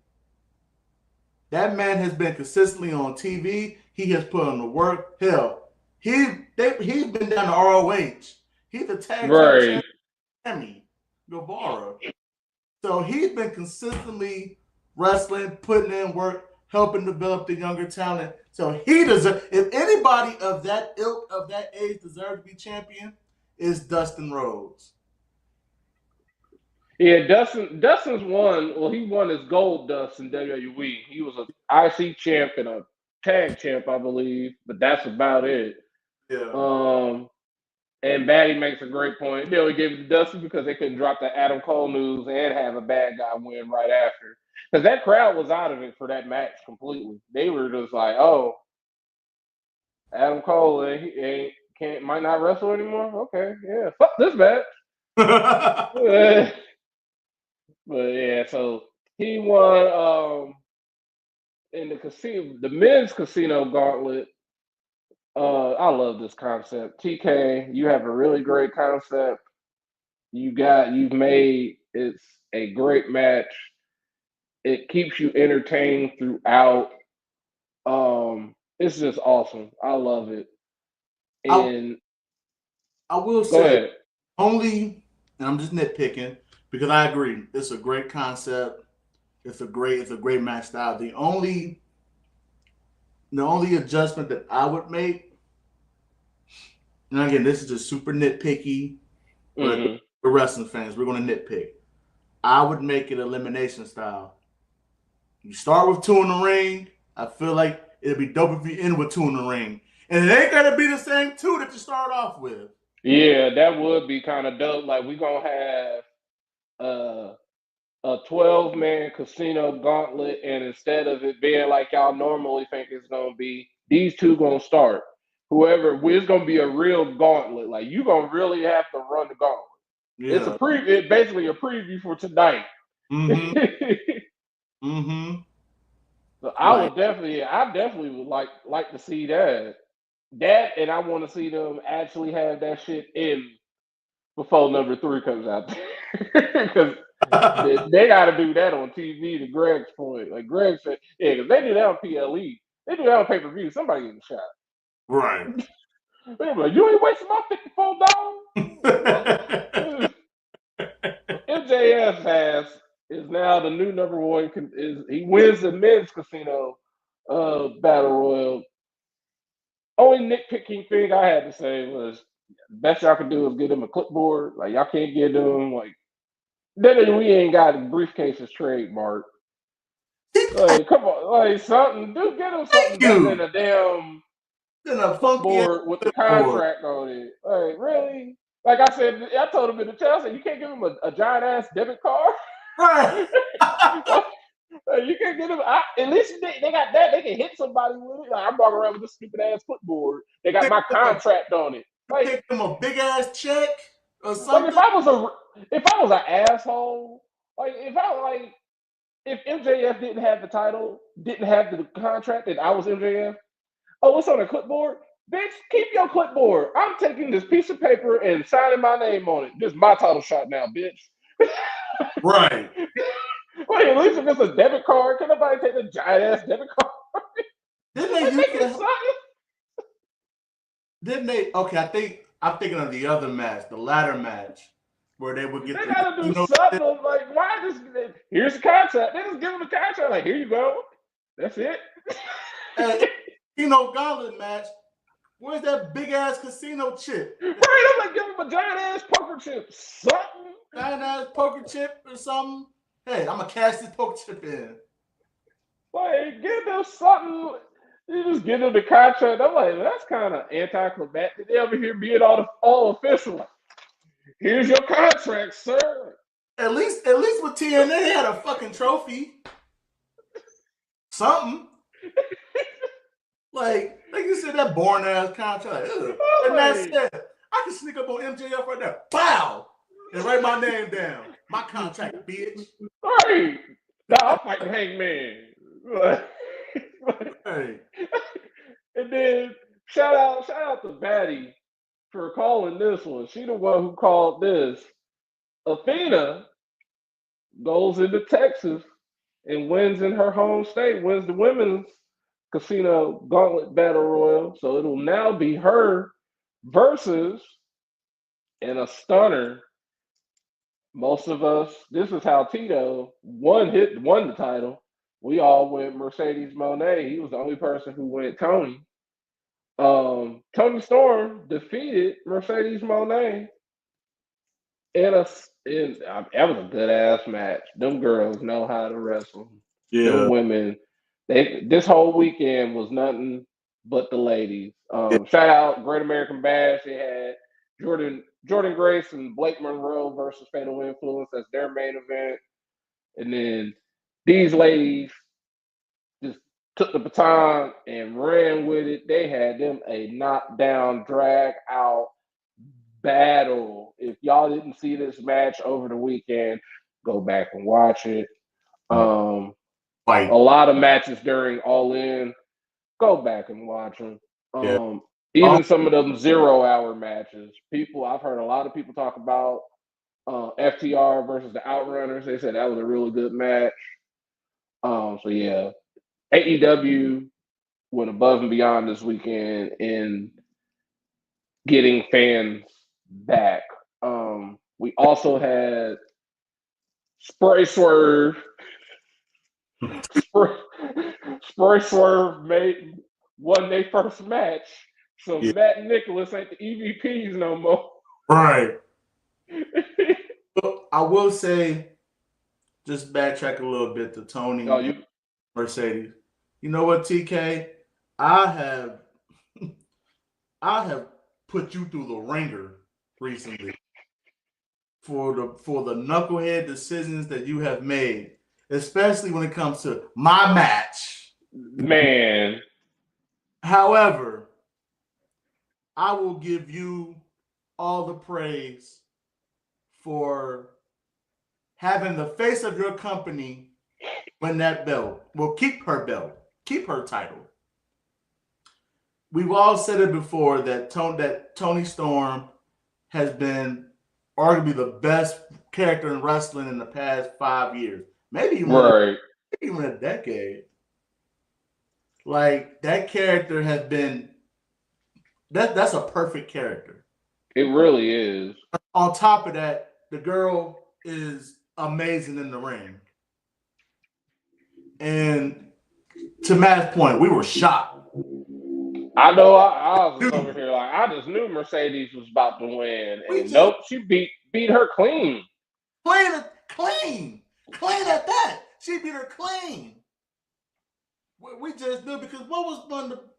That man has been consistently on TV. He has put on the work. Hell, he's been down to ROH. He's a tag team champion, Guevara. So he's been consistently wrestling, putting in work, helping develop the younger talent. So he deserves. If anybody of that ilk, of that age, deserves to be champion, is Dustin Rhodes. Yeah, Dustin's won. Well, he won his gold dust in WWE. He was an IC champ and a tag champ, I believe, but that's about it. Yeah. And Batty makes a great point. They only gave it to Dustin because they couldn't drop the Adam Cole news and have a bad guy win right after. Because that crowd was out of it for that match completely. They were just like, "Oh, Adam Cole, might not wrestle anymore. Okay, yeah, fuck this match." But yeah, so he won in the men's casino gauntlet. I love this concept. TK, you have a really great concept. You've made it's a great match. It keeps you entertained throughout. It's just awesome. I love it. And I will say only, and I'm just nitpicking because I agree. It's a great concept. It's a great match style. The only adjustment that I would make, and again, this is just super nitpicky, but we're wrestling fans, we're going to nitpick. I would make it elimination style. You start with two in the ring. I feel like it'd be dope if you end with two in the ring. And it ain't going to be the same two that you start off with. Yeah, that would be kind of dope. Like, we're going to have a 12-man casino gauntlet, and instead of it being like y'all normally think it's going to be, these two going to start. It's going to be a real gauntlet. Like, you're going to really have to run the gauntlet. Yeah. It's basically a preview for tonight. So I definitely would like to see that. And I want to see them actually have that shit in before number 3 comes out. Because they got to do that on TV, to Greg's point. Like Greg said, yeah, because they do that on PLE. They do that on pay-per-view. Somebody getting shot. Right. They're like, you ain't wasting my $54. MJF is now the new number 1. He wins the men's casino battle royal. Only nitpicking thing I had to say was the best y'all can do is give them a clipboard. Like, y'all can't give them then we ain't got briefcases trademark. Like, come on, like something. Dude, get them something better than a damn Then a funky board with the board. contract on it. Like, really? Like I said, I told him in the chat, I said, you can't give him a giant ass debit card. Right. You can't get them. At least they got that. They can hit somebody with it. Like, I'm walking around with this stupid ass footboard. They got my contract on it. Like, Pick them a big ass check or like something. if I was an asshole, if MJF didn't have the title, didn't have the contract, and I was MJF. Oh, what's on a clipboard? Bitch, keep your clipboard. I'm taking this piece of paper and signing my name on it. This is my title shot now, bitch. Right. Wait, at least if it's a debit card, can nobody take the giant ass debit card? Didn't they use that? Didn't they? Okay, I'm thinking of the other match, the ladder match, where they would get. They gotta do something. Like, why just? Here's the contract. They just give them the contract. Like, here you go. That's it. Gauntlet match. Where's that big ass casino chip? Right, I'm like, give them a giant ass poker chip, something. Giant ass poker chip or something. Hey, I'm gonna cash this poker chip in. Like, give them something. You just give them the contract. I'm like, that's kind of anticlimactic. They over here being all official. Here's your contract, sir. At least with TNA, they had a fucking trophy. Something. like you said, that boring ass contract. And that's it. I can sneak up on MJF right there. Bow! And write my name down. My contract, bitch. Right. Now I'm fighting Hangman. Hey. And then shout out to Batty for calling this one. She the one who called this. Athena goes into Texas and wins in her home state, wins the women's casino gauntlet battle royal. So it'll now be her versus, in a stunner, most of us, this is how Tito won the title. We all went Mercedes Moné. He was the only person who went Tony. Tony Storm defeated Mercedes Moné that was a good ass match. Them girls know how to wrestle. Yeah. Them women. This whole weekend was nothing but the ladies. Shout out Great American Bash. They had Jordan Grace and Blake Monroe versus Fatal Influence. That's their main event. And then these ladies just took the baton and ran with it. They had them a knockdown, drag out battle. If y'all didn't see this match over the weekend, go back and watch it. A lot of matches during All In, go back and watch them. Even some of them 0 hour matches. I've heard a lot of people talk about FTR versus the Outrunners. They said that was a really good match. So yeah, AEW went above and beyond this weekend in getting fans back. We also had Spray Swerve. Spray Swerve won their first match. So Matt and Nicholas ain't the EVPs no more. Right. But I will say, just backtrack a little bit to Tony Mercedes. You know what, TK? I have put you through the ringer recently for the knucklehead decisions that you have made, especially when it comes to my match. Man. However, I will give you all the praise for having the face of your company win that belt. Well, keep her belt. Keep her title. We've all said it before that Tony Storm has been arguably the best character in wrestling in the past 5 years. Maybe even a decade. Like, that character has been that's a perfect character. It really is. On top of that, the girl is amazing in the ring. And to Matt's point, we were shocked. I know I was over here like I just knew Mercedes was about to win. And nope, she beat her clean. Clean at that. She beat her clean. We just knew because what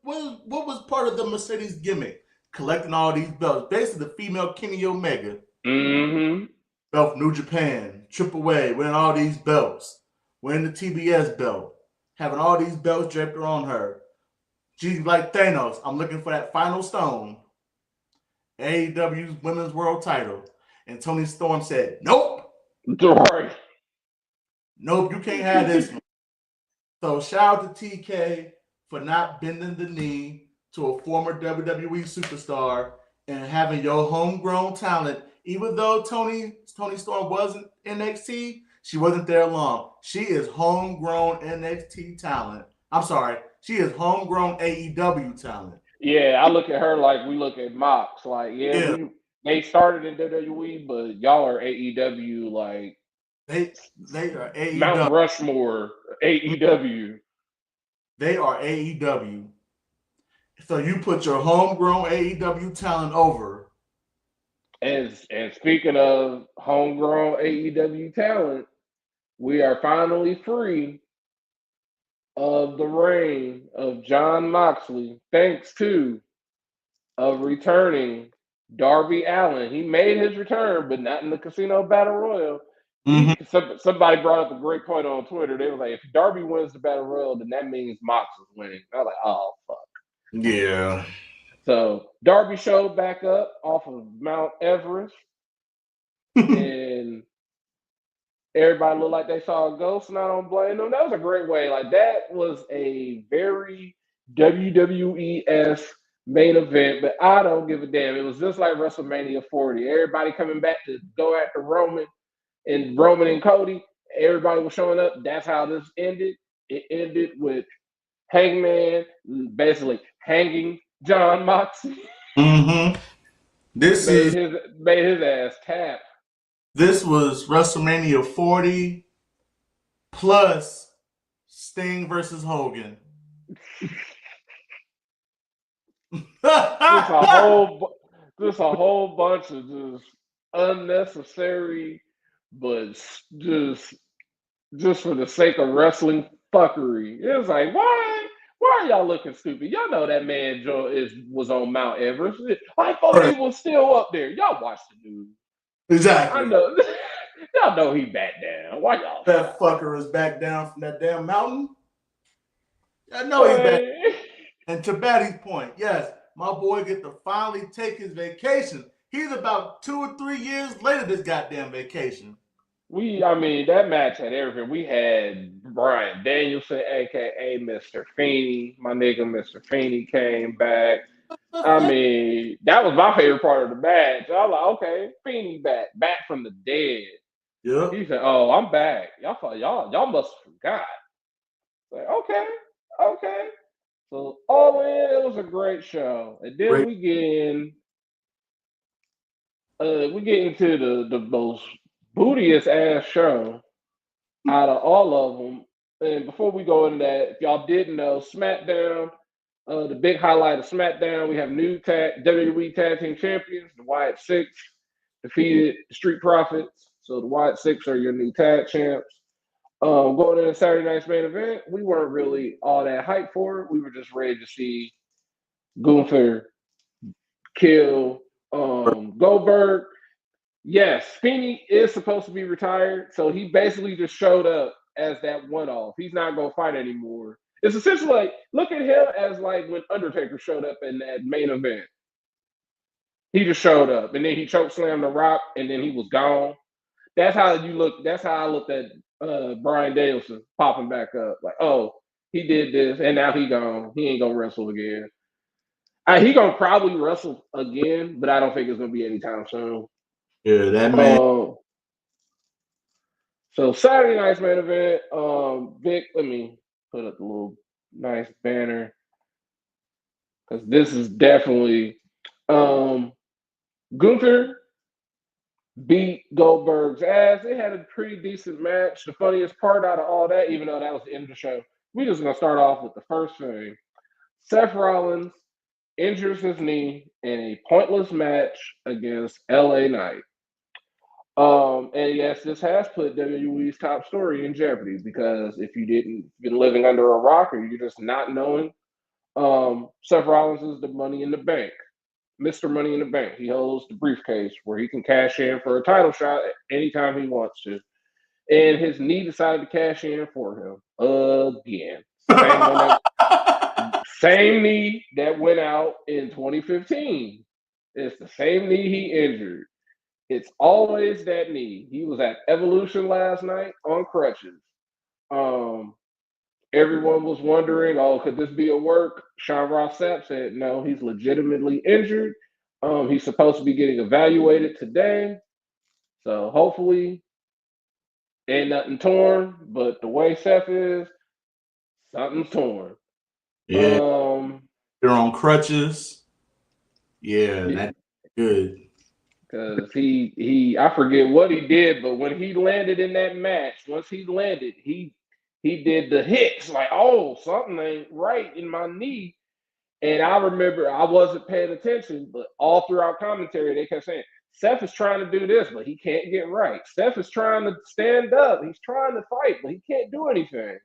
was part of the Mercedes gimmick? Collecting all these belts, basically the female Kenny Omega, Mm-hmm. belt from New Japan, Triple A, winning all these belts, winning the TBS belt, having all these belts draped on her. She's like Thanos. I'm looking for that final stone, AEW's Women's World Title, and Tony Storm said, "Nope, Right. nope, you can't have this one." So shout out to TK for not bending the knee to a former WWE superstar and having your homegrown talent. Even though Tony Storm wasn't NXT, she wasn't there long. She is homegrown NXT talent. I'm sorry, she is homegrown AEW talent. Yeah, I look at her like we look at Mox. Like, Yeah, they started in WWE, but y'all are AEW, like they are Mount AEW. Rushmore AEW. They are AEW. So you put your homegrown AEW talent over. And speaking of homegrown AEW talent, we are finally free of the reign of John Moxley, thanks to returning Darby Allin. He made his return, but not in the Casino Battle Royal. Mm-hmm. Somebody brought up a great point on Twitter. They were like, if Darby wins the Battle Royal, then that means Mox is winning. I was like, oh, fuck. Yeah. So Darby showed back up off of Mount Everest, and everybody looked like they saw a ghost, and I don't blame them. That was a great way. Like, that was a very WWE-esque main event, but I don't give a damn. It was just like WrestleMania 40. Everybody coming back to go after Roman and Cody. Everybody was showing up. That's how this ended. It ended with Hangman basically hanging John Moxley. Mm-hmm. This is made his ass tap. this was WrestleMania 40 plus Sting versus Hogan. Just a whole bunch of just unnecessary, but just for the sake of wrestling fuckery. It was like, why are y'all looking stupid? Y'all know that man was on Mount Everest. I thought he was still up there. Y'all watch the news. Exactly. I know. Y'all know he back down. Why y'all? That fucker is back down from that damn mountain. I know he's back. And to Batty's point, yes, my boy get to finally take his vacation. He's about 2 or 3 years later this goddamn vacation. That match had everything. We had Bryan Danielson, aka Mr. Feeney. My nigga Mr. Feeney came back. That was my favorite part of the match. I was like, okay, Feeney back from the dead. Yeah. He said, "Oh, I'm back. Y'all must have forgot." Like, okay. So all in, it was a great show, and then we get into the most bootiest ass show out of all of them. And before we go into that, if y'all didn't know, SmackDown, the big highlight of SmackDown, we have new WWE Tag Team Champions. The Wyatt Six defeated the Street Profits. So the Wyatt Six are your new tag champs. Going into Saturday night's main event, we weren't really all that hyped for it. We were just ready to see Gunther kill Goldberg. Yes, Feeney is supposed to be retired, so he basically just showed up as that one-off. He's not going to fight anymore. It's essentially like, look at him as like when Undertaker showed up in that main event. He just showed up, and then he chokeslammed The Rock, and then he was gone. That's how you look. That's how I looked at Bryan Danielson popping back up. Like, oh, he did this, and now he gone. He ain't gonna wrestle again. He gonna probably wrestle again, but I don't think it's gonna be anytime soon. Yeah, that man. So Saturday night's main event. Vic, let me put up the little nice banner because this is definitely Gunther beat Goldberg's ass. They had a pretty decent match. The funniest part out of all that, even though that was the end of the show, we're just gonna start off with the first thing. Seth Rollins injures his knee in a pointless match against LA Knight. And yes, this has put WWE's top story in jeopardy because if you didn't been living under a rock or you're just not knowing, Seth Rollins is the Money in the Bank, Mr. Money in the Bank. He holds the briefcase where he can cash in for a title shot anytime he wants to. And his knee decided to cash in for him again. Same knee that went out in 2015. It's the same knee he injured. It's always that knee. He was at Evolution last night on crutches. Um, Everyone was wondering, oh, could this be a work? Sean Ross Sapp said, no, he's legitimately injured. He's supposed to be getting evaluated today. So hopefully ain't nothing torn, but the way Seth is, something's torn. Yeah. They're on crutches. Yeah, that's good. Because I forget what he did, but when he landed in that match, once he landed, he did the hits like, oh, something ain't right in my knee. And I remember I wasn't paying attention, but all throughout commentary, they kept saying, Seth is trying to do this, but he can't get right. Seth is trying to stand up. He's trying to fight, but he can't do anything.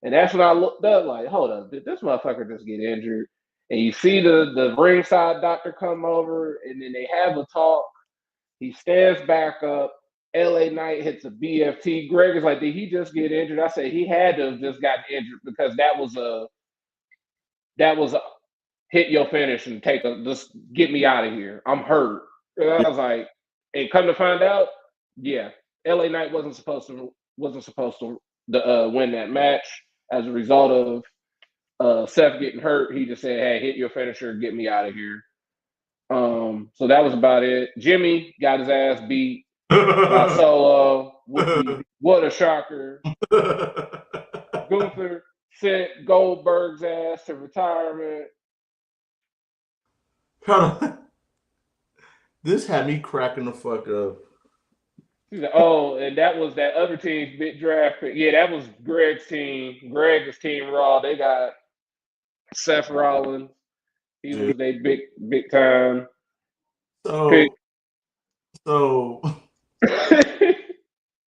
And that's when I looked up like, hold up, did this motherfucker just get injured? And you see the ringside doctor come over, and then they have a talk. He stands back up. LA Knight hits a BFT. Greg is like, did he just get injured? I said he had to have just gotten injured because that was a hit your finish and just get me out of here. I'm hurt. And I was like, and come to find out, yeah, LA Knight wasn't supposed to win that match as a result of Seth getting hurt. He just said, hey, hit your finisher, get me out of here. So that was about it. Jimmy got his ass beat by Solo. What a shocker. Gunther sent Goldberg's ass to retirement. This had me cracking the fuck up. Oh, and that was that other team's big draft pick. Yeah, that was Greg's team. Greg's team Raw. They got Seth Rollins. He was their big time pick. So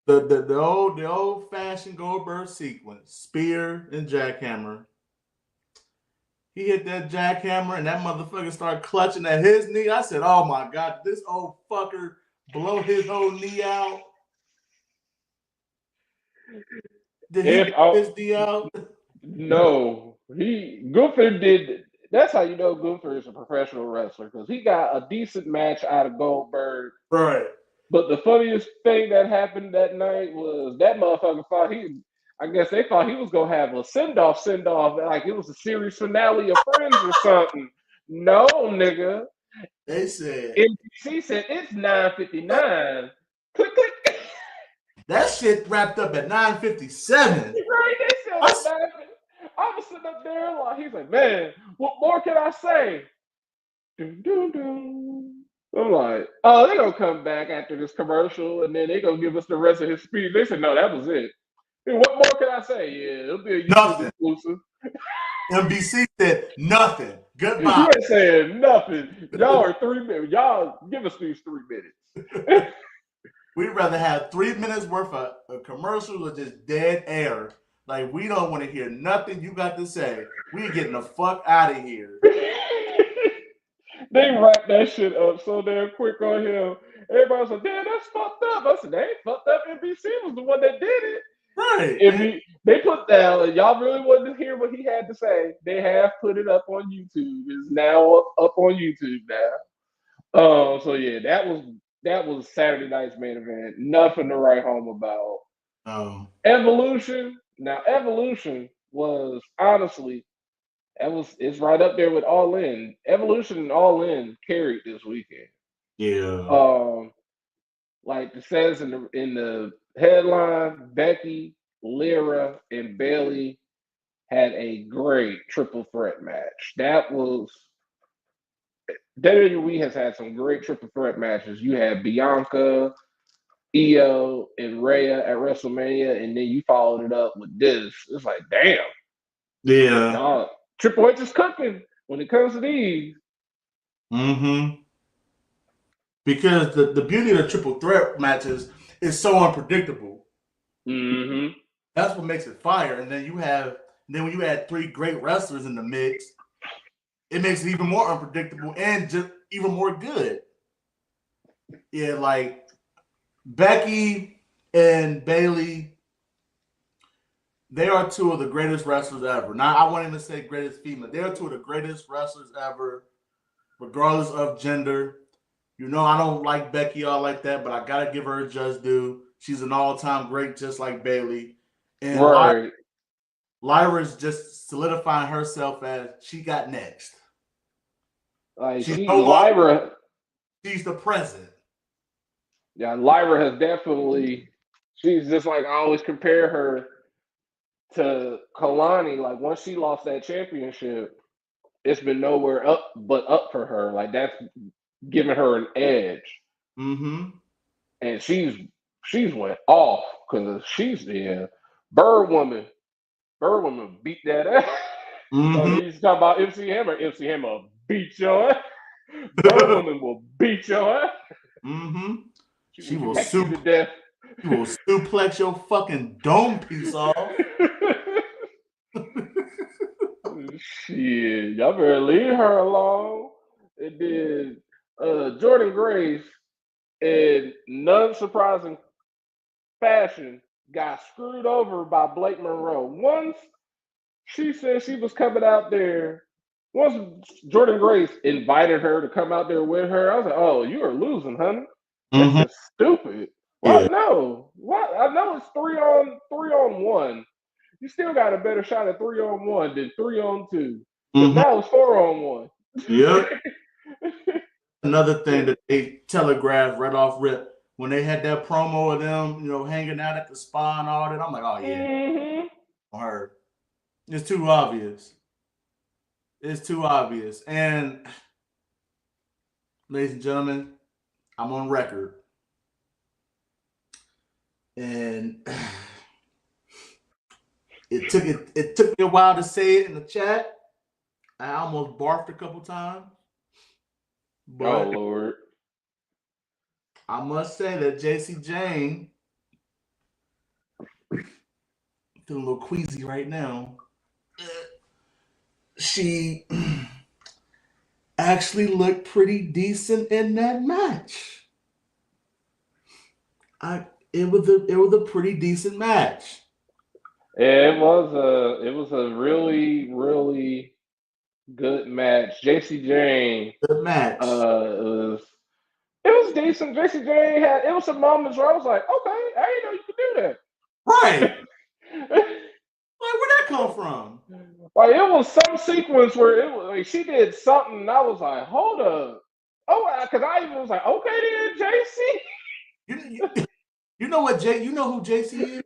the old fashioned Goldberg sequence, spear and jackhammer. He hit that jackhammer and that motherfucker started clutching at his knee. I said, oh my God, this old fucker blow his whole knee out. Did he blow his knee out? No. Gunther did. That's how you know Gunther is a professional wrestler because he got a decent match out of Goldberg. Right. But the funniest thing that happened that night was that motherfucker thought I guess they thought he was gonna have a send-off, like it was a series finale of Friends or something. No, nigga. They said NBC said it's 9:59. Click, click. That shit wrapped up at 9:57. Right? They said I was sitting up there like he's like, man, what more can I say? Dun, dun, dun. I'm like, oh, they're gonna come back after this commercial and then they're gonna give us the rest of his speech. They said, no, that was it. And what more can I say? Yeah, it'll be a YouTube exclusive. NBC said nothing. Goodbye. You ain't saying nothing. Y'all are 3 minutes. Y'all give us these 3 minutes. We'd rather have 3 minutes worth of commercials or just dead air. Like, we don't want to hear nothing you got to say. We getting the fuck out of here. They wrapped that shit up so damn quick on him. Everybody's like, damn, that's fucked up. I said, they ain't fucked up. NBC was the one that did it. Right. They put that, y'all really wanted to hear what he had to say. They have put it up on YouTube. It's now up on YouTube now. So yeah, that was Saturday night's main event. Nothing to write home about. Evolution. Now, Evolution was honestly, it's right up there with All In. Evolution and All In carried this weekend. Yeah. Like it says in the headline, Becky, Lyra, and Bayley had a great triple threat match. That was WWE has had some great triple threat matches. You had Bianca, Io, and Rhea at WrestleMania, and then you followed it up with this. It's like, damn. Yeah. Triple H is cooking when it comes to these. Mm-hmm. because the beauty of the triple threat matches is so unpredictable. Mm-hmm. That's what makes it fire. And then when you add 3 great wrestlers in the mix, it makes it even more unpredictable and just even more good. Yeah, like Becky and Bayley, they are 2 of the greatest wrestlers ever. Now, I won't even say greatest female. They are 2 of the greatest wrestlers ever, regardless of gender. You know, I don't like Becky all like that, but I got to give her a just due. She's an all-time great, just like Bayley. And Right. Lyra's just solidifying herself as she got next. Like She's no longer, Lyra. she's the present. Yeah, Lyra has definitely. She's just like I always compare her to Kalani. Like once she lost that championship, it's been nowhere up but up for her. Like that's giving her an edge. Mm-hmm. And she's went off because she's Bird Woman. Bird Woman beat that ass. Mm-hmm. You talk about MC Hammer. MC Hammer beat your ass. Bird Woman will beat your ass. Mm-hmm. She will hack you to death. She will suplex your fucking dome piece off. Shit, y'all better leave her alone. And then Jordan Grace, in non-surprising fashion, got screwed over by Blake Monroe. Once she said she was coming out there, once Jordan Grace invited her to come out there with her, I was like, "Oh, you are losing, honey. That's Mm-hmm. just stupid." Yeah. What? No. What? I know it's 3-on-1. You still got a better shot at 3-on-1 than 3-on-2. Because Mm-hmm. now it's 4-on-1. Yep. Another thing that they telegraphed right off rip when they had that promo of them, hanging out at the spa and all that. I'm like, oh yeah, Mm-hmm. her. It's too obvious. It's too obvious. And ladies and gentlemen, I'm on record. And it took me a while to say it in the chat. I almost barfed a couple times. But Oh Lord. I must say that JC Jane, feeling a little queasy right now. She actually looked pretty decent in that match. It was a pretty decent match. It was a really, really good match. JC Jane Good match. it was decent. JC Jane had it was some moments where I was like, okay, I didn't know you could do that. Right. Like, where'd that come from? Like it was some sequence where it was like she did something and I was like, hold up. Oh, because I even was like, okay then, JC. You know what you know who JC is?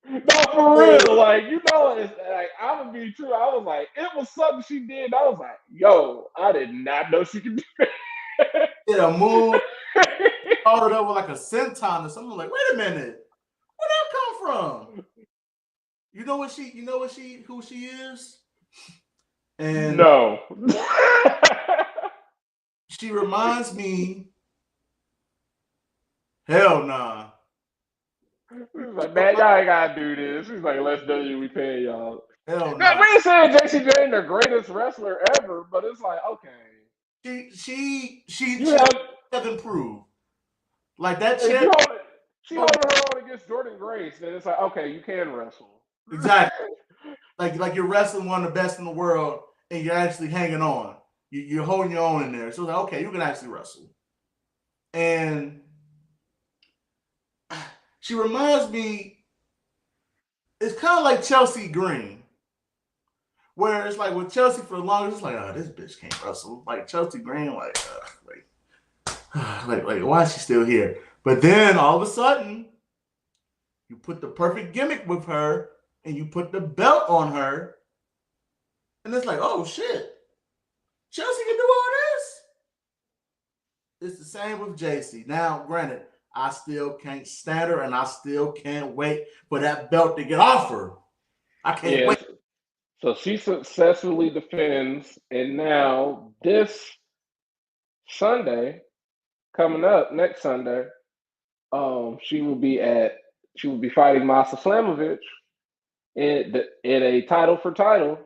No, for real. Like, it's like I'm gonna be true. I was like, it was something she did. I was like, yo, I did not know she could do that. Did a move, followed up with like a senton or something. Like, wait a minute, where'd that come from? You know who she is? And no. She reminds me. Hell nah. She's like, man, y'all ain't gotta do this. She's like, let's do it. We pay y'all. Hell Now, nah. we ain't saying JC Jane the greatest wrestler ever, but it's like, okay. She have doesn't prove. Like that chick. She Oh. holding her on against Jordan Grace, then it's like, okay, you can wrestle. Exactly. like you're wrestling one of the best in the world, and you're actually hanging on. You're holding your own in there. So it's like, okay, you can actually wrestle. And she reminds me, it's kind of like Chelsea Green, where it's like with Chelsea for the longest, it's like, oh, this bitch can't wrestle. Like Chelsea Green, like why is she still here? But then all of a sudden, you put the perfect gimmick with her, and you put the belt on her, and it's like, oh shit, Chelsea can do all this. It's the same with JC. Now, granted, I still can't stand her, and I still can't wait for that belt to get off her. I can't wait. So she successfully defends, and now this Sunday, coming up next Sunday. She will be fighting Masa Slamovich in a title for title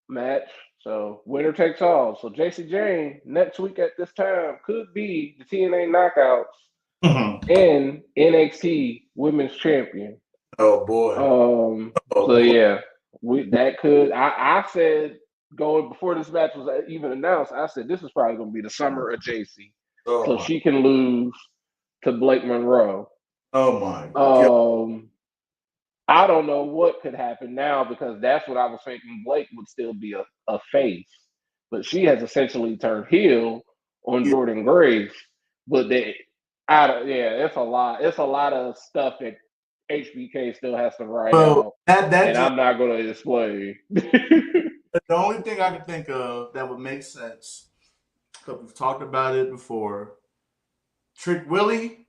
match. So winner takes all. So JC Jane next week at this time could be the TNA Knockouts and NXT Women's Champion. Oh boy. So yeah, that could. I said going before this match was even announced. I said this is probably going to be the summer of JC, so she can lose to Blake Monroe. Oh my God. I don't know what could happen now because that's what I was thinking. Blake would still be a face, but she has essentially turned heel on Jordan Grace. But it's a lot. It's a lot of stuff that HBK still has to write out, and I'm not going to explain. The only thing I can think of that would make sense, because we've talked about it before, Trick Willie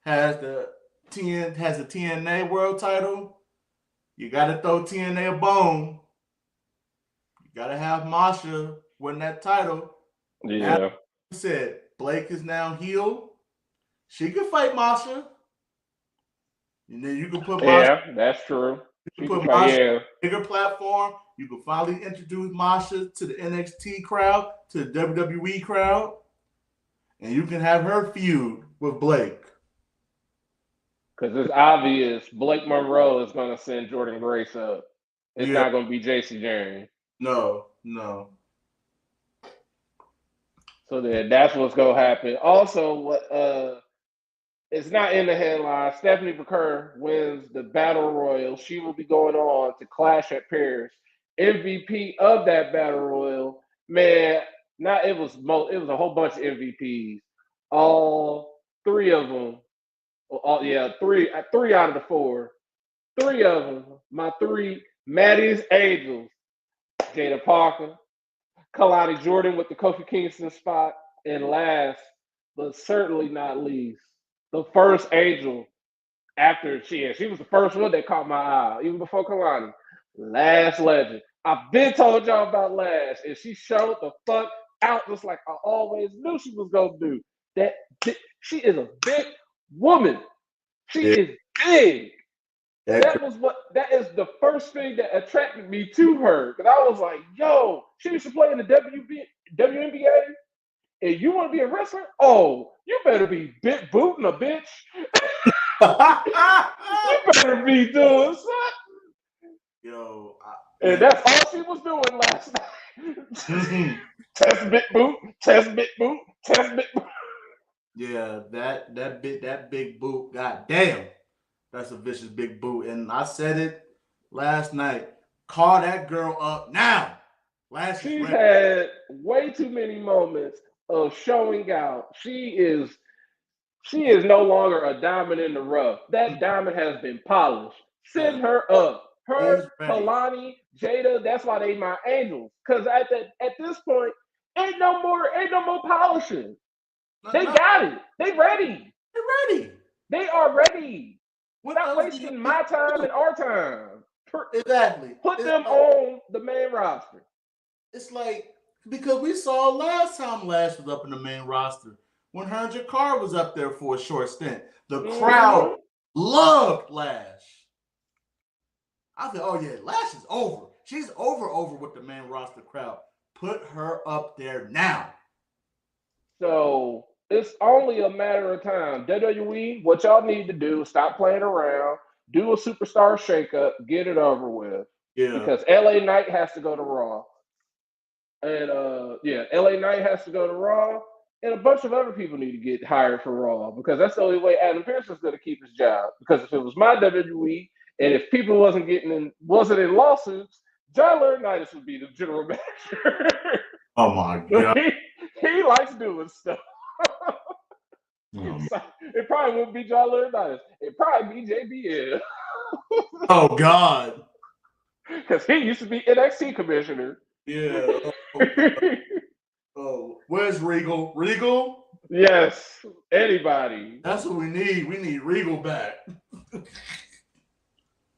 has the TNA World Title. You got to throw TNA a bone. You got to have Masha win that title. Yeah. Now, like you said, Blake is now heel. She can fight Masha. And then you can put Masha. Yeah, that's true. You can put Masha on a bigger platform. You can finally introduce Masha to the NXT crowd, to the WWE crowd. And you can have her feud with Blake. Because it's obvious Blake Monroe is going to send Jordan Grace up. It's not going to be JC Jane. No. So that's what's going to happen. Also, it's not in the headline. Stephanie McCurr wins the Battle Royal. She will be going on to Clash at Paris. MVP of that Battle Royal, man. It was a whole bunch of MVPs. All three of them. Three out of the four. Three of them. My three Maddie's Angels. Jada Parker, Kalani Jordan with the Kofi Kingston spot, and last but certainly not least, the first Angel after she was the first one that caught my eye, even before Kalani. Lash Legend. I've been told y'all about Lash, and she showed the fuck out just like I always knew she was gonna do. She is a big woman. She is big. That is the first thing that attracted me to her. Because I was like, yo, she used to play in the WNBA, and you want to be a wrestler? Oh, you better be big booting a bitch. You better be doing something. Yo. And that's all she was doing last night. Test bit boot, test bit boot, test bit boot. Yeah, that big boot, goddamn. That's a vicious big boot. And I said it last night. Call that girl up now. She's had way too many moments of showing out. She is no longer a diamond in the rough. That diamond has been polished. Send her up. Her, Kalani, Jada, that's why they my angels. Because at this point, ain't no more polishing. They got it. They ready. They are ready. Without wasting my time and our time. Exactly. Put them on the main roster. It's like, because we saw last time Lash was up in the main roster, when her and Jakar was up there for a short stint. The crowd loved Lash. I said, oh yeah, Lash is over. She's over with the main roster crowd. Put her up there now. So it's only a matter of time. WWE, what y'all need to do is stop playing around, do a superstar shakeup, get it over with. Yeah. Because LA Knight has to go to Raw. And LA Knight has to go to Raw. And a bunch of other people need to get hired for Raw because that's the only way Adam Pearce is going to keep his job. Because if it was my WWE and if people wasn't in lawsuits, John Laurinaitis would be the general manager. Oh my God. He likes doing stuff. It probably wouldn't be John Laurinaitis. It'd probably be JBL. Oh God. Because he used to be NXT commissioner. Yeah. Oh, where's Regal? Regal? Yes. Anybody. That's what we need. We need Regal back.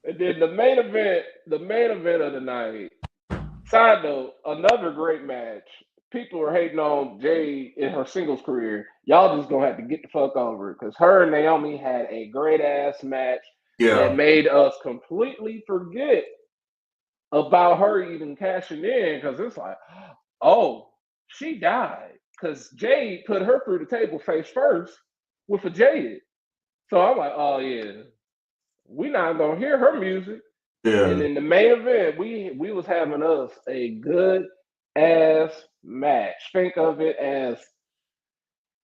And then the main event of the night. Side note, another great match. people are hating on Jay in her singles career. Y'all just gonna have to get the fuck over it because her and Naomi had a great ass match that made us completely forget about her even cashing in because it's like, oh, she died because Jade put her through the table face first with a Jaded. So I'm like, oh yeah, we not gonna hear her music. Yeah. And in the main event, we was having us a good ass match. Think of it as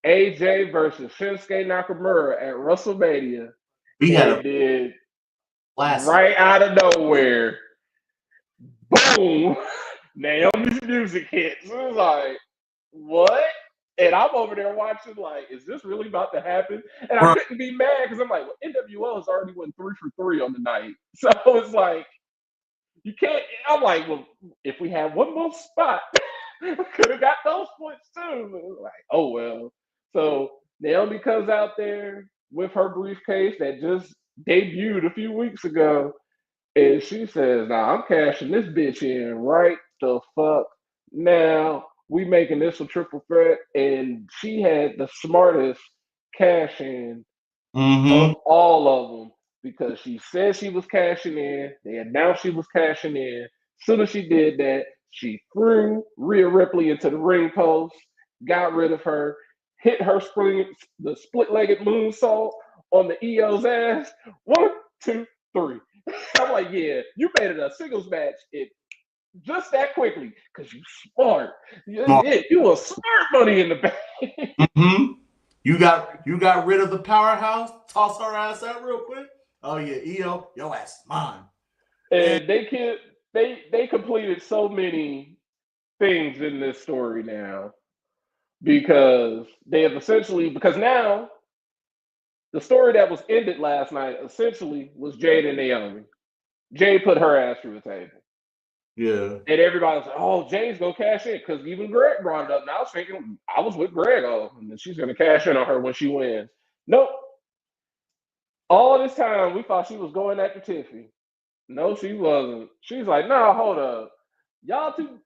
AJ versus Shinsuke Nakamura at WrestleMania. We had and then classic. right out of nowhere, boom, Naomi's music hits. It was like, what? And I'm over there watching, like, is this really about to happen? And I couldn't be mad because I'm like, well, NWO has already went 3 for 3 on the night. So it's like, you can't. I'm like, well, if we had one more spot, we could have got those points too. Like, oh well. So Naomi comes out there with her briefcase that just debuted a few weeks ago, and she says, "Nah, I'm cashing this bitch in right the fuck now. We making this a triple threat." And she had the smartest cash in of all of them because she said she was cashing in. They announced she was cashing in. As soon as she did that, she threw Rhea Ripley into the ring post, got rid of her, hit her the split-legged moonsault on the EO's ass. 1, 2, 3. I'm like, yeah, you made it a singles match just that quickly because you smart. You a smart money in the bank. You got rid of the powerhouse, toss her ass out real quick. Oh yeah, EO, your ass is mine. And they completed so many things in this story now because they have because now the story that was ended last night essentially was Jade and Naomi. Jade put her ass through the table. Yeah. And everybody was like, oh, Jade's gonna cash in because even Greg brought it up. And I was thinking, I was with Greg, and she's gonna cash in on her when she wins. Nope. All this time we thought she was going after Tiffy. No, she wasn't. She's like, no, hold up. Y'all two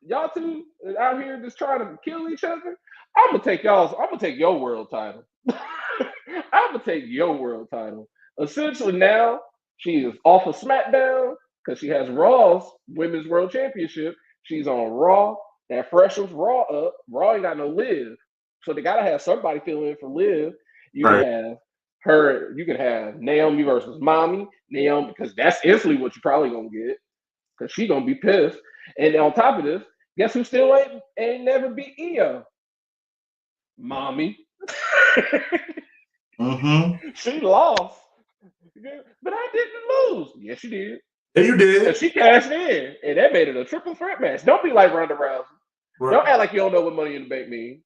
out here just trying to kill each other. I'm gonna take your world title. I'm gonna take your world title. Essentially now she is off of SmackDown because she has Raw's Women's World Championship. She's on Raw. That freshens Raw up. Raw ain't got no Liv. So they gotta have somebody fill in for Liv. You can have her, you could have Naomi versus Mommy. Naomi, because that's instantly what you're probably gonna get. Because she's gonna be pissed. And on top of this, guess who still ain't never beat EO? Mommy. She lost. But I didn't lose. Yes, you did. Yeah, you did. And she cashed in. And that made it a triple threat match. Don't be like Ronda Rousey. Right. Don't act like you don't know what Money in the Bank means.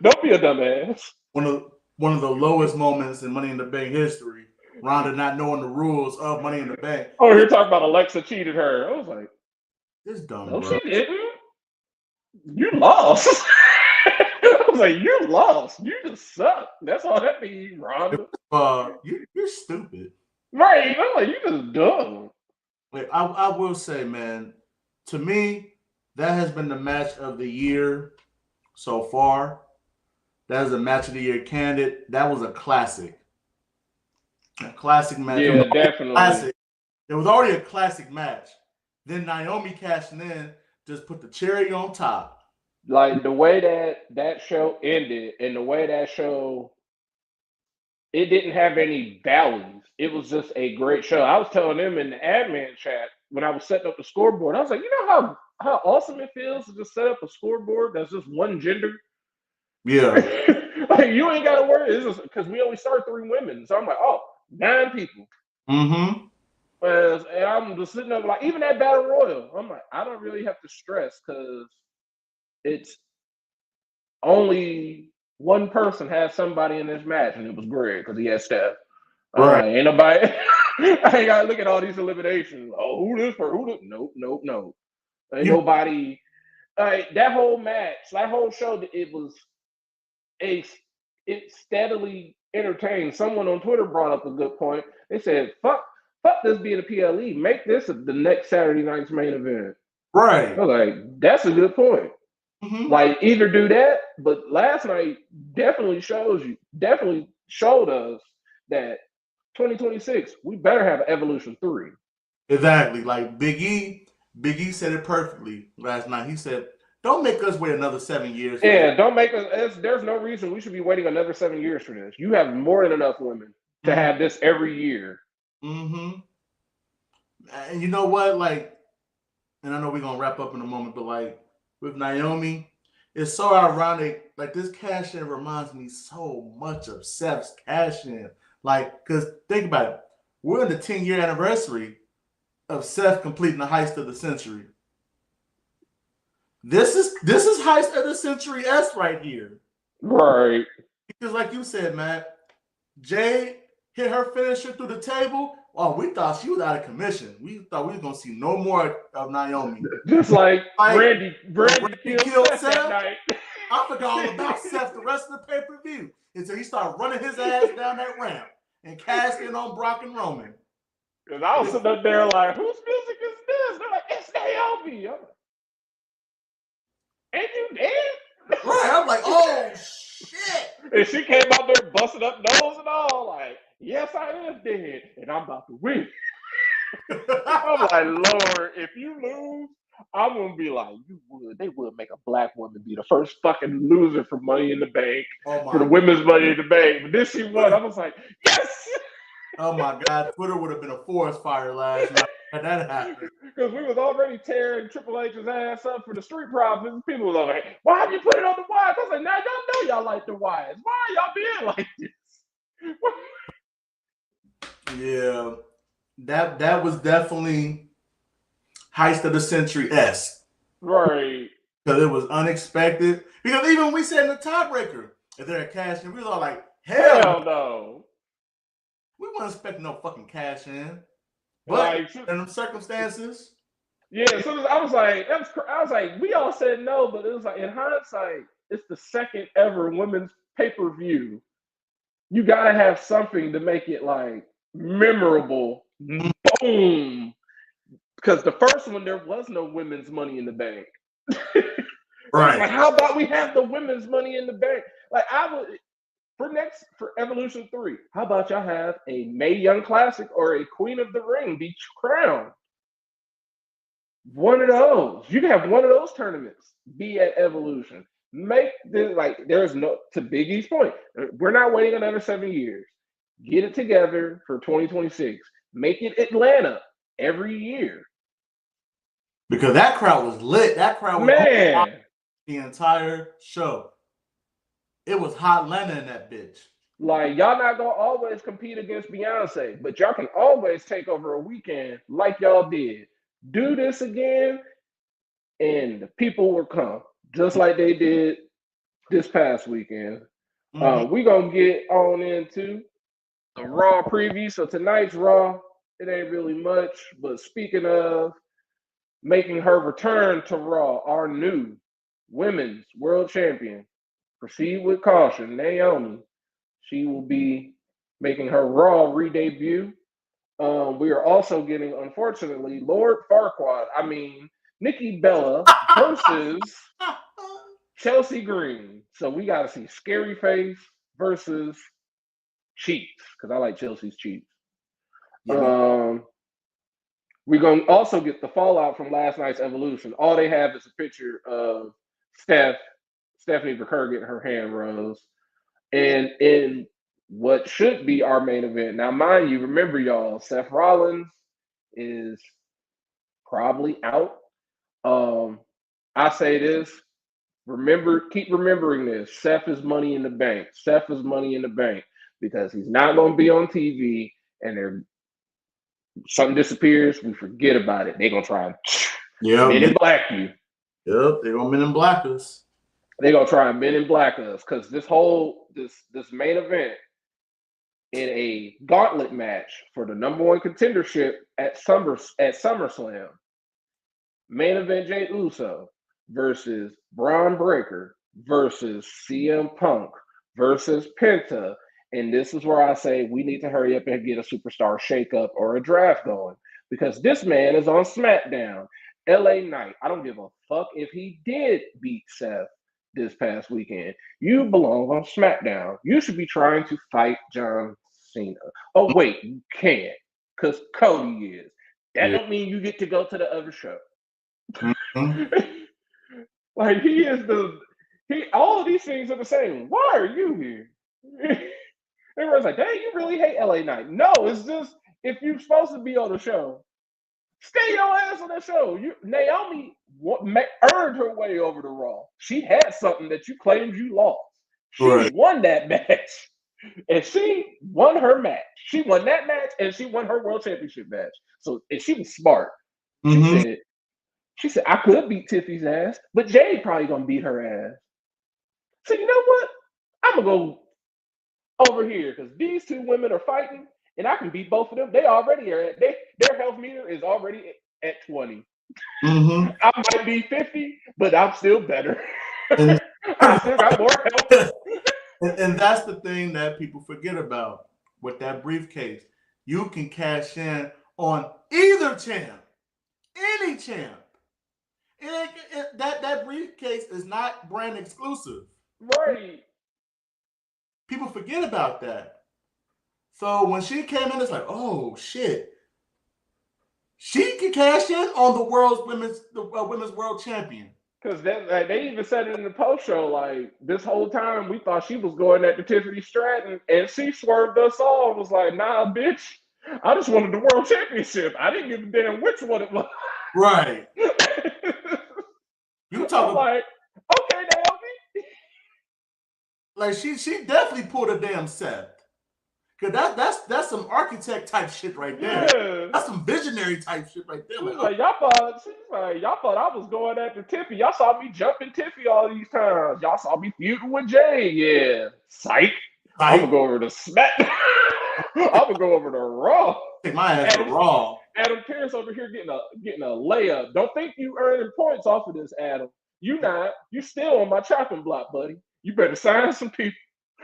Don't be a dumbass. One of the lowest moments in Money in the Bank history. Ronda not knowing the rules of Money in the Bank. Oh, you're talking about Alexa cheated her. I was like, this dumb. No, bro. she didn't. You lost. I was like, you lost. You just suck. That's all that means, Ronda. You're stupid. Right. I'm like, you just dumb. Wait, I will say, man, to me, that has been the match of the year so far. That is a match of the year candidate. That was a classic. A classic match. Yeah, definitely. Classic. It was already a classic match. Then Naomi cashing in just put the cherry on top. Like the way that show ended and the way that show, it didn't have any valleys. It was just a great show. I was telling them in the admin chat when I was setting up the scoreboard, I was like, you know how awesome it feels to just set up a scoreboard that's just one gender? Yeah. Like you ain't got to worry. This is because we only start 3 women. So I'm like, oh, 9 people. And I'm just sitting there like, even that battle royal, I'm like, I don't really have to stress because it's only one person had somebody in this match, and it was Greg because he had Steph. Right. Ain't nobody. I ain't got to look at all these eliminations. Oh, who this for? Who this? Nope. Ain't nobody. That whole match, that whole show, it steadily entertained. Someone on Twitter brought up a good point. They said, fuck this being a PLE. Make this the next Saturday night's main event. Right. I was like, that's a good point. Like either do that, but last night definitely showed us that 2026 we better have Evolution 3. Exactly. Like Big E said it perfectly last night. He said, "Don't make us wait another 7 years for this." Yeah, don't make us. There's no reason we should be waiting another 7 years for this. You have more than enough women to have this every year. And you know what? Like, and I know we're gonna wrap up in a moment, but like with Naomi, it's so ironic. Like this cash in reminds me so much of Seth's cash in. Like, cause think about it, we're in the 10-year anniversary of Seth completing the heist of the century. This is heist of the century S right here. Right. Because like you said, man, Jade hit her finisher through the table. Oh, we thought she was out of commission. We thought we were gonna see no more of Naomi. Just like Randy killed Seth that night. I forgot all about Seth the rest of the pay-per-view until he started running his ass down that ramp and cashed in on Brock and Roman. Because I was sitting up there like, whose music is this? They're like, it's Naomi. I'm like, ain't you dead? Right. I'm like, oh shit. And she came out there busting up nose and all, like, yes, I am dead, and I'm about to win. I'm like, Lord, if you lose, I'm gonna be like, they would make a black woman be the first fucking loser for Money in the Bank, for the women's Money in the Bank. But this she won. I was like, yes. Oh my God, Twitter would have been a forest fire last night when that happened. Because we was already tearing Triple H's ass up for the Street Profits. People was like, why have you put it on the wires? I was like, now y'all know y'all like the wires. Why are y'all being like this? Yeah, that was definitely heist of the century-esque. Right. Because it was unexpected. Because even we said in the tiebreaker, if they're cash in, we was all like, hell no. We weren't expecting no fucking cash in. But like, in them circumstances. Yeah, so I was like, we all said no, but it was like, in hindsight, it's the second ever women's pay-per-view. You gotta have something to make it like memorable. Boom. Because the first one, there was no women's Money in the Bank. Right. Like, how about we have the women's Money in the Bank? Like, I would, for Evolution 3, how about y'all have a Mae Young Classic or a Queen of the Ring be crowned? One of those. You can have one of those tournaments be at Evolution. Make this, like, there's no, to Big E's point, we're not waiting another 7 years. Get it together for 2026. Make it Atlanta every year. Because that crowd was lit. That crowd was the entire show. It was hot Atlanta in that bitch. Like, y'all not gonna always compete against Beyonce, but y'all can always take over a weekend like y'all did. Do this again, and the people will come, just like they did this past weekend. We're gonna get on into the Raw preview. So tonight's Raw, it ain't really much, but speaking of making her return to Raw, our new women's world champion, proceed with caution, Naomi. She will be making her Raw re-debut. We are also getting, unfortunately, Lord Farquaad. I mean, Nikki Bella versus Chelsea Green. So we got to see Scary Face versus Cheeks, because I like Chelsea's Cheeks. We're going to also get the fallout from last night's Evolution. All they have is a picture of Stephanie McCurr getting her hand rose. And in what should be our main event. Now, mind you, remember, y'all, Seth Rollins is probably out. I say this, keep remembering this. Seth is Money in the Bank. Seth is Money in the Bank, because he's not going to be on TV, and something disappears, we forget about it. They're going to try and Men in Black you. Yep, they're going to Men in Black us. They're going to try and Men in Black us, because this main event in a gauntlet match for the #1 contendership at SummerSlam. Main event Jey Uso versus Braun Breaker versus CM Punk versus Penta. And this is where I say we need to hurry up and get a superstar shakeup or a draft going, because this man is on SmackDown. LA Knight. I don't give a fuck if he did beat Seth this past weekend. You belong on SmackDown. You should be trying to fight John Cena. Oh, wait, you can't, because Cody is. That don't mean you get to go to the other show. Mm-hmm. Like, all of these things are the same. Why are you here? Everyone's like, dang, you really hate LA Knight. No, it's just, if you're supposed to be on the show, stay your ass on that show. Naomi earned her way over to Raw. She had something that you claimed you lost. She won that match. And she won her match. She won that match, and she won her World Championship match. So, and she was smart. She said, I could beat Tiffy's ass, but Jade probably going to beat her ass. So, you know what? I'm going to go over here because these two women are fighting, and I can beat both of them. They already are at their health meter is already at 20. I might be 50, but I'm still better. I still got more health. And that's the thing that people forget about with that briefcase. You can cash in on either champ, any champ. That briefcase is not brand exclusive. Right. People forget about that. So when she came in, it's like, oh shit, she can cash in on the women's world champion. Because they even said it in the post show, like, this whole time we thought she was going at the Tiffany Stratton, and she swerved us all. Was like, nah, bitch, I just wanted the world championship. I didn't give a damn which one it was. Right. You talking like, okay, Naomi. Like she definitely pulled a damn Seth. Cause that's some architect type shit right there. Yeah. That's some visionary type shit right there. Like, y'all thought I was going after Tiffy. Y'all saw me jumping Tiffy all these times. Y'all saw me feuding with Jay. Yeah. Psych. I'm gonna go over to SmackDown. I'm gonna go over to Raw. Take my ass to Raw. Adam Pierce over here getting a layup. Don't think you earning points off of this, Adam. You not. You still on my chopping block, buddy. You better sign some people.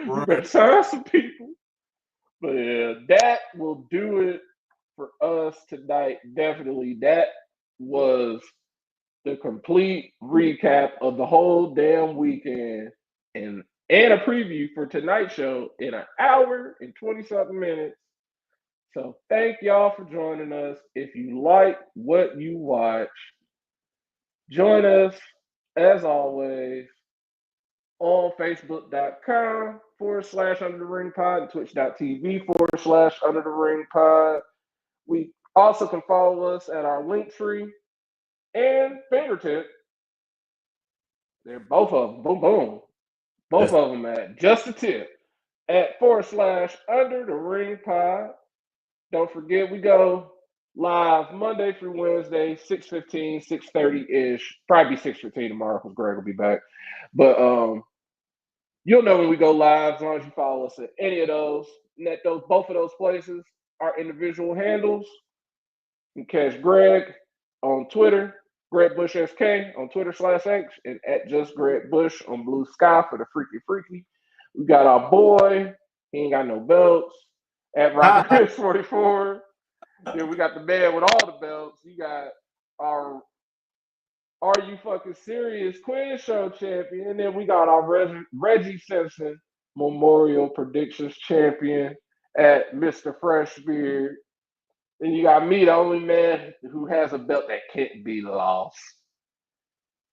Right. You better sign some people. But yeah, that will do it for us tonight. Definitely, that was the complete recap of the whole damn weekend and a preview for tonight's show in an hour and 20-something minutes. So thank y'all for joining us. If you like what you watch, join us as always on Facebook.com/Under the Ring Pod and Twitch.tv/Under the Ring Pod. We also can follow us at our Linktree and Fingertip. They're both of them. Boom, boom. Both of them at just a tip at /Under the Ring Pod. Don't forget, we go live Monday through Wednesday, 6:15, 6:30-ish. Probably 6:15 tomorrow because Greg will be back. But you'll know when we go live as long as you follow us at any of those. Both of those places are individual handles. You can catch Greg on Twitter, Greg Bush SK on Twitter/X, and at just Greg Bush on Blue Sky for the Freaky. We got our boy, he ain't got no belts, at Rocket 44. Then we got the man with all the belts. You got our Are You Fucking Serious Quiz Show champion. And then we got our Reggie Simpson Memorial Predictions champion at Mr. Freshbeard. And you got me, the only man who has a belt that can't be lost.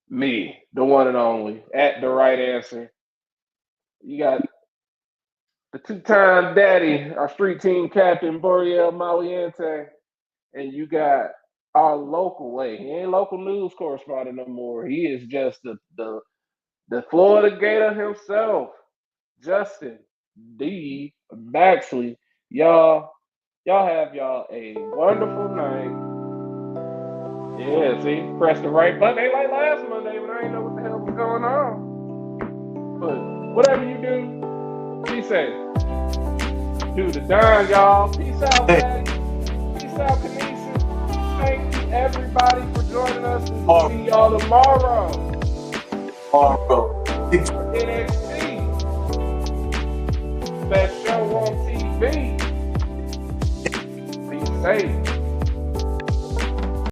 Me, the one and only, at The Right Answer. You got the two-time daddy, our street team captain, Boreal Maliente. And you got our local he ain't local news correspondent no more. He is just the Florida Gator himself, Justin D. Baxley. Y'all have y'all a wonderful night. Yeah, see, press the right button. Ain't like last Monday when I didn't know what the hell was going on. But whatever you do, be safe. Do the darn, y'all. Peace out, man. Peace out, Kanisha. Thank you, everybody, for joining us. We'll see y'all tomorrow. NXT. Best show on TV. Be safe.